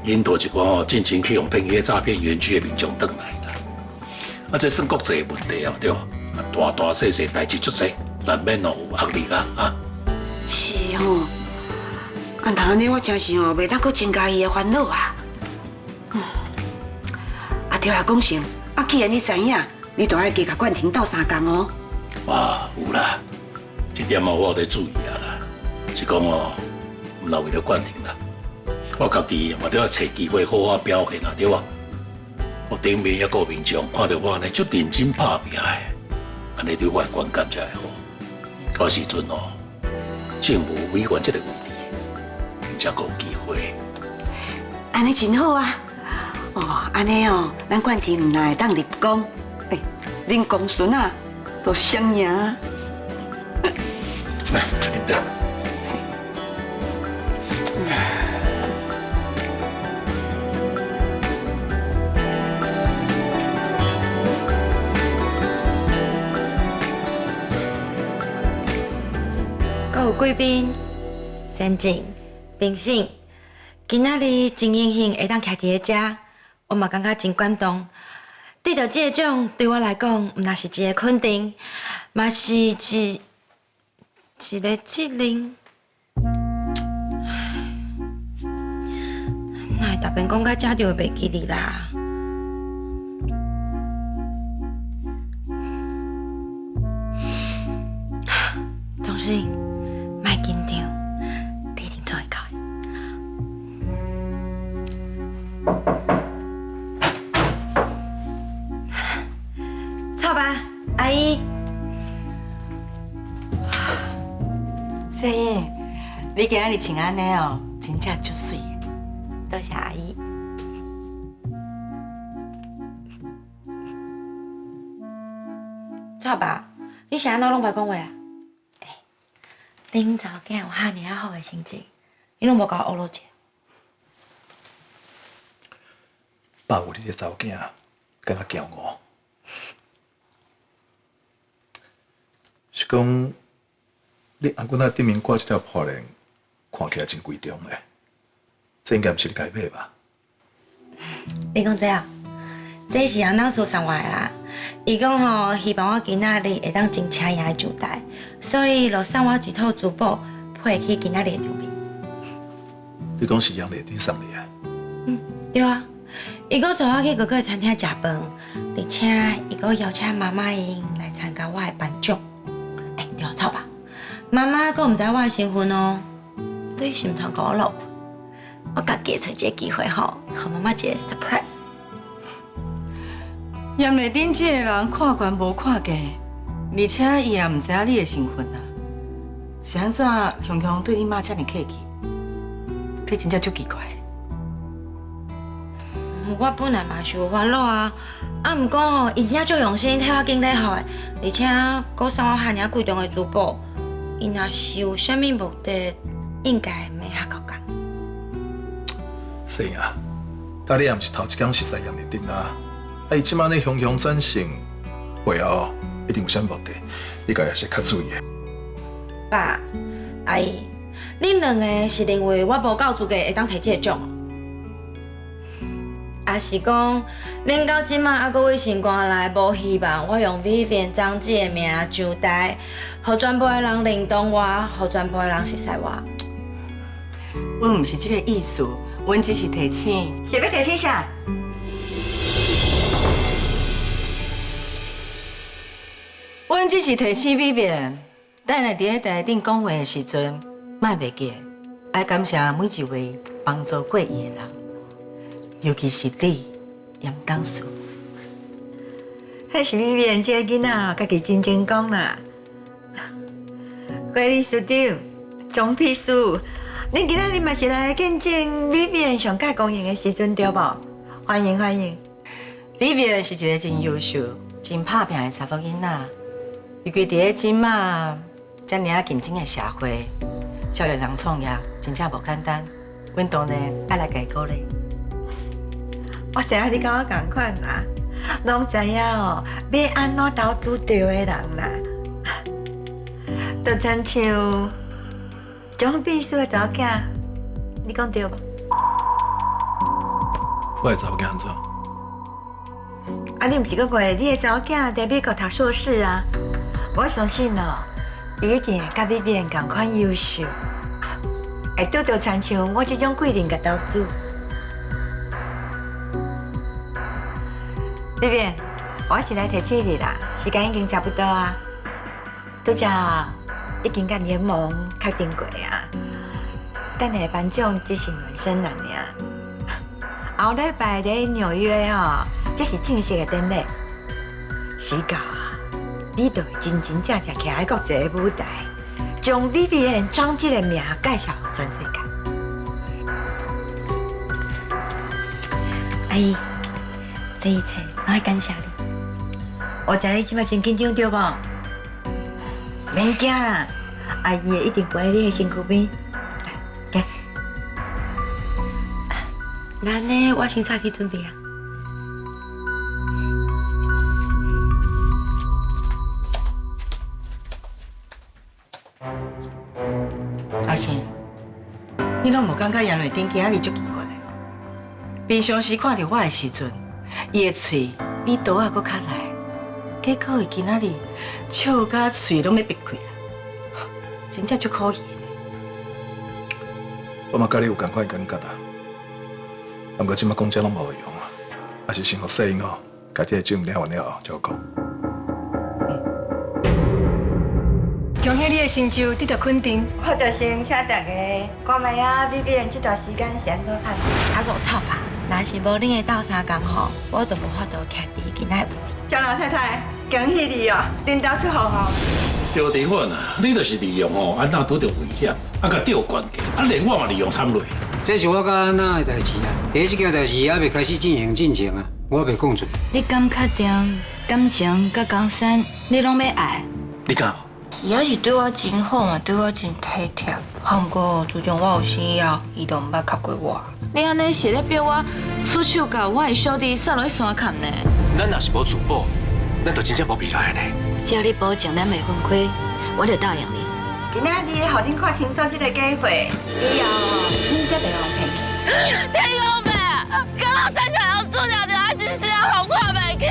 引导一寡哦进前去用骗去诈骗园区的民众转来啦。啊，这算国际的问题哦，对吧？大大小小代志足多，难免哦有压力啦啊。是哦，按头安尼我真是哦，袂当搁增加伊的烦恼啊。啊，对啦，讲成，啊，既然你知影，你就爱加甲冠廷斗相共哦。哇，有啦，这点哦我有在注意啊啦，是讲哦，唔是为了冠廷啦，我家己嘛都要找机会好好表现啊，对吧？我顶面一个民众看到我安尼足认真拍拼的，安尼对我的观感才会好。到时阵哦，政务委员这个位置，才有机会。安尼真好啊！哦，安尼哦，咱冠廷唔但会当立功，恁公孙啊都双赢。来，林德。各有贵宾、先进、评审，今仔日真荣幸会当徛伫咧遮，我嘛感觉真感动。得到这个奖对我来讲，毋但是一个肯定，嘛是一个责任。哪会逐遍讲到遮就会袂记你啦？总是莫紧张，你一定做会到的。操吧，阿姨。小英，你今仔日穿安尼哦，真正足水。多谢阿姨。操吧，你啥哪拢袂讲话啦？恁查某囝有遐尔好的成绩，你拢无甲我学落者。爸有你这查某囝，感觉骄傲。是讲，你阿姑那顶面挂这条破链，看起来真贵重嘞。这应该不是你家买吧？你讲这啊？这是阿老师送我的啦。伊讲吼，希望我今仔日会当真请伊就台，所以就送我一套珠宝配去今仔日的场面。你讲是杨丽顶送你的？对啊，伊搁带我去哥哥的餐厅食饭，而且伊搁邀请妈妈因来参加我的颁奖。对啊，操吧，妈妈搁毋知我的身份哦，你是毋通甲我漏开？我家己找一个机会吼，互妈妈一个 surprise。严丽顶这个人看悬无看低，而且伊也毋知影你的身份啊，是安怎雄雄对你妈遮尔客气？这真正足奇怪。我本来嘛是有烦恼啊，毋过吼，伊真正足用心替我经历好的，而且搁送我遐尔贵重的珠宝，伊若是有啥物目的，应该袂遐高讲。是啊，但你也毋是头一天识识杨丽顶啊。伊即摆咧雄雄转型，背后一定有啥目的，你家也是较注意的。爸、阿姨，恁两个是认为我无够资格会当摕这个奖，还是讲恁到即摆还阁为心肝内无希望我用 Vivian 张姐的名上台，互全部的人认同我，互全部的人熟悉我？阮毋是这个意思，阮只是提醒。是要提醒啥？阮只是提醒美面，等下伫咧台顶讲话的时阵，莫袂记，爱感谢每一位帮助过伊的人，尤其是你，杨董事。迄是美面这个囡仔，家己真正讲啦。管理司长、总秘书，恁今仔日嘛是来见证美面上届公演的时阵对无？欢迎欢迎。Vivian 是一个真优秀、真拍拼的查甫囡仔。尤其伫咧今嘛遮尔啊竞争的社会，少年人创业真正无简单。阮当然爱来家鼓励。我知影你甲我同款啦，拢知影哦，要安怎投资对的人啦。就亲像奖秘书的查某囝，你讲对无？我的查某囝安怎？啊，你毋是讲过你的查某囝在美国读硕士啊？我相信哦，伊一定会甲Vivian同款优秀，会拄到亲像我这种贵人甲投资。Vivian， 我是来提醒你啦，时间已经差不多啊。拄则已经甲联盟确定过啊，等下颁奖只是暖身啦尔。后礼拜在纽约哦，这是正式的典礼。时到啊，你就会真正起来喺国际的舞台，将 Vivian 庄这个名介绍给全世界。阿姨，这一切我会感谢你。我知你即摆真紧张对无？免惊啦，阿姨会一定陪在你的身躯边。来，那呢，我先出去准备啊。阿信，你拢无感觉杨瑞丁今仔日足奇怪的？平常时看到我的时阵，伊的嘴比刀啊搁较利，结果伊今仔日笑甲嘴拢要闭开啊，真正足可疑的。我嘛甲你有同款感觉啊，不过即马讲这拢无用啊，还是先互细英哦，家这个证领完了后再讲。恭喜你的成就得到肯定。我就先请大家看卖啊，Vivian这段时间是安怎拍啊五臭吧。若是无恁的斗相共吼，我就无法度徛伫今仔位置。江老太太，恭喜你哦，领导出好好。赵地粉啊，你就是利用哦，安娜拄着危险，啊，甲钓关键，啊，连我嘛利用参落。这是我甲安娜的代志啊，第一件代志还未开始进行进程啊，我未讲出。你敢确定感情甲江山你拢要爱？你敢？伊也是对我真好嘛，对我真体贴。不过自从我有生了，伊都毋捌靠过我。你安尼是咧逼我出手甲我的小弟送落去山坎呢？咱若是无自保，咱就真正无未来呢。只要你保证咱袂分开，我就答应你。今仔日互恁看清楚这个机会，以后恁才袂互骗去。天公伯，刚刚三船要做掉的，他只是要红看袂起。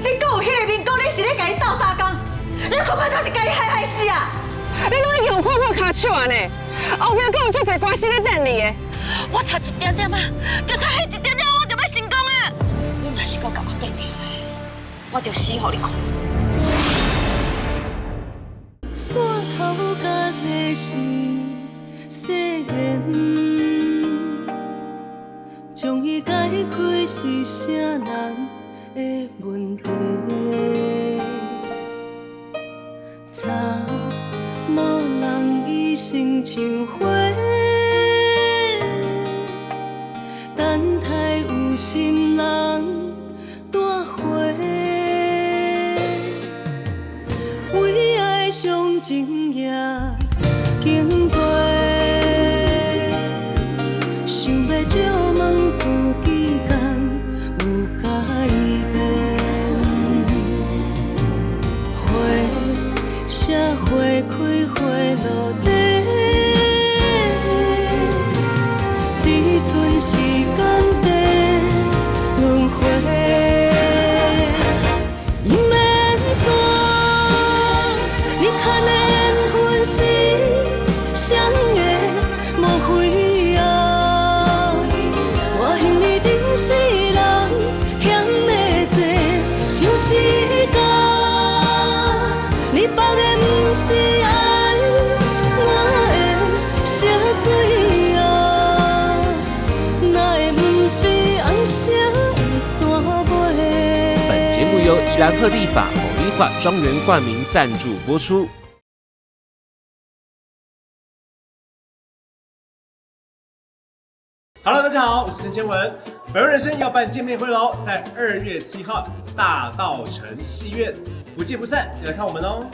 你搁有迄个面讲你是咧甲伊斗相共，你根本就是甲伊害死啊！你拢已经有看破骹手啊呢，后壁阁有足侪官司咧等你的。我差一点点啊，就差迄一点点，我就要成功啊！你若是搁甲我对调的，我就死互你看。线头甲的是誓言，将伊解开是啥人的问题？查某人伊心像花，等待有心人带花。为爱上情也经过，想要借问自己敢有改变？花谢花开花落地，只剩时间在轮回。伊免说，你看缘分是谁的无悔啊？我恨你顶世人欠的多，伤时间。你绑的不是爱，我的写水啊，哪会不是红色的山尾？本节目由宜兰鹤立法某一化庄园冠名赞助播出。Hello， 大家好，我是陈千文。百万人生要办见面会喽，在2月7号大稻埕戏院，不见不散，记得看我们哦。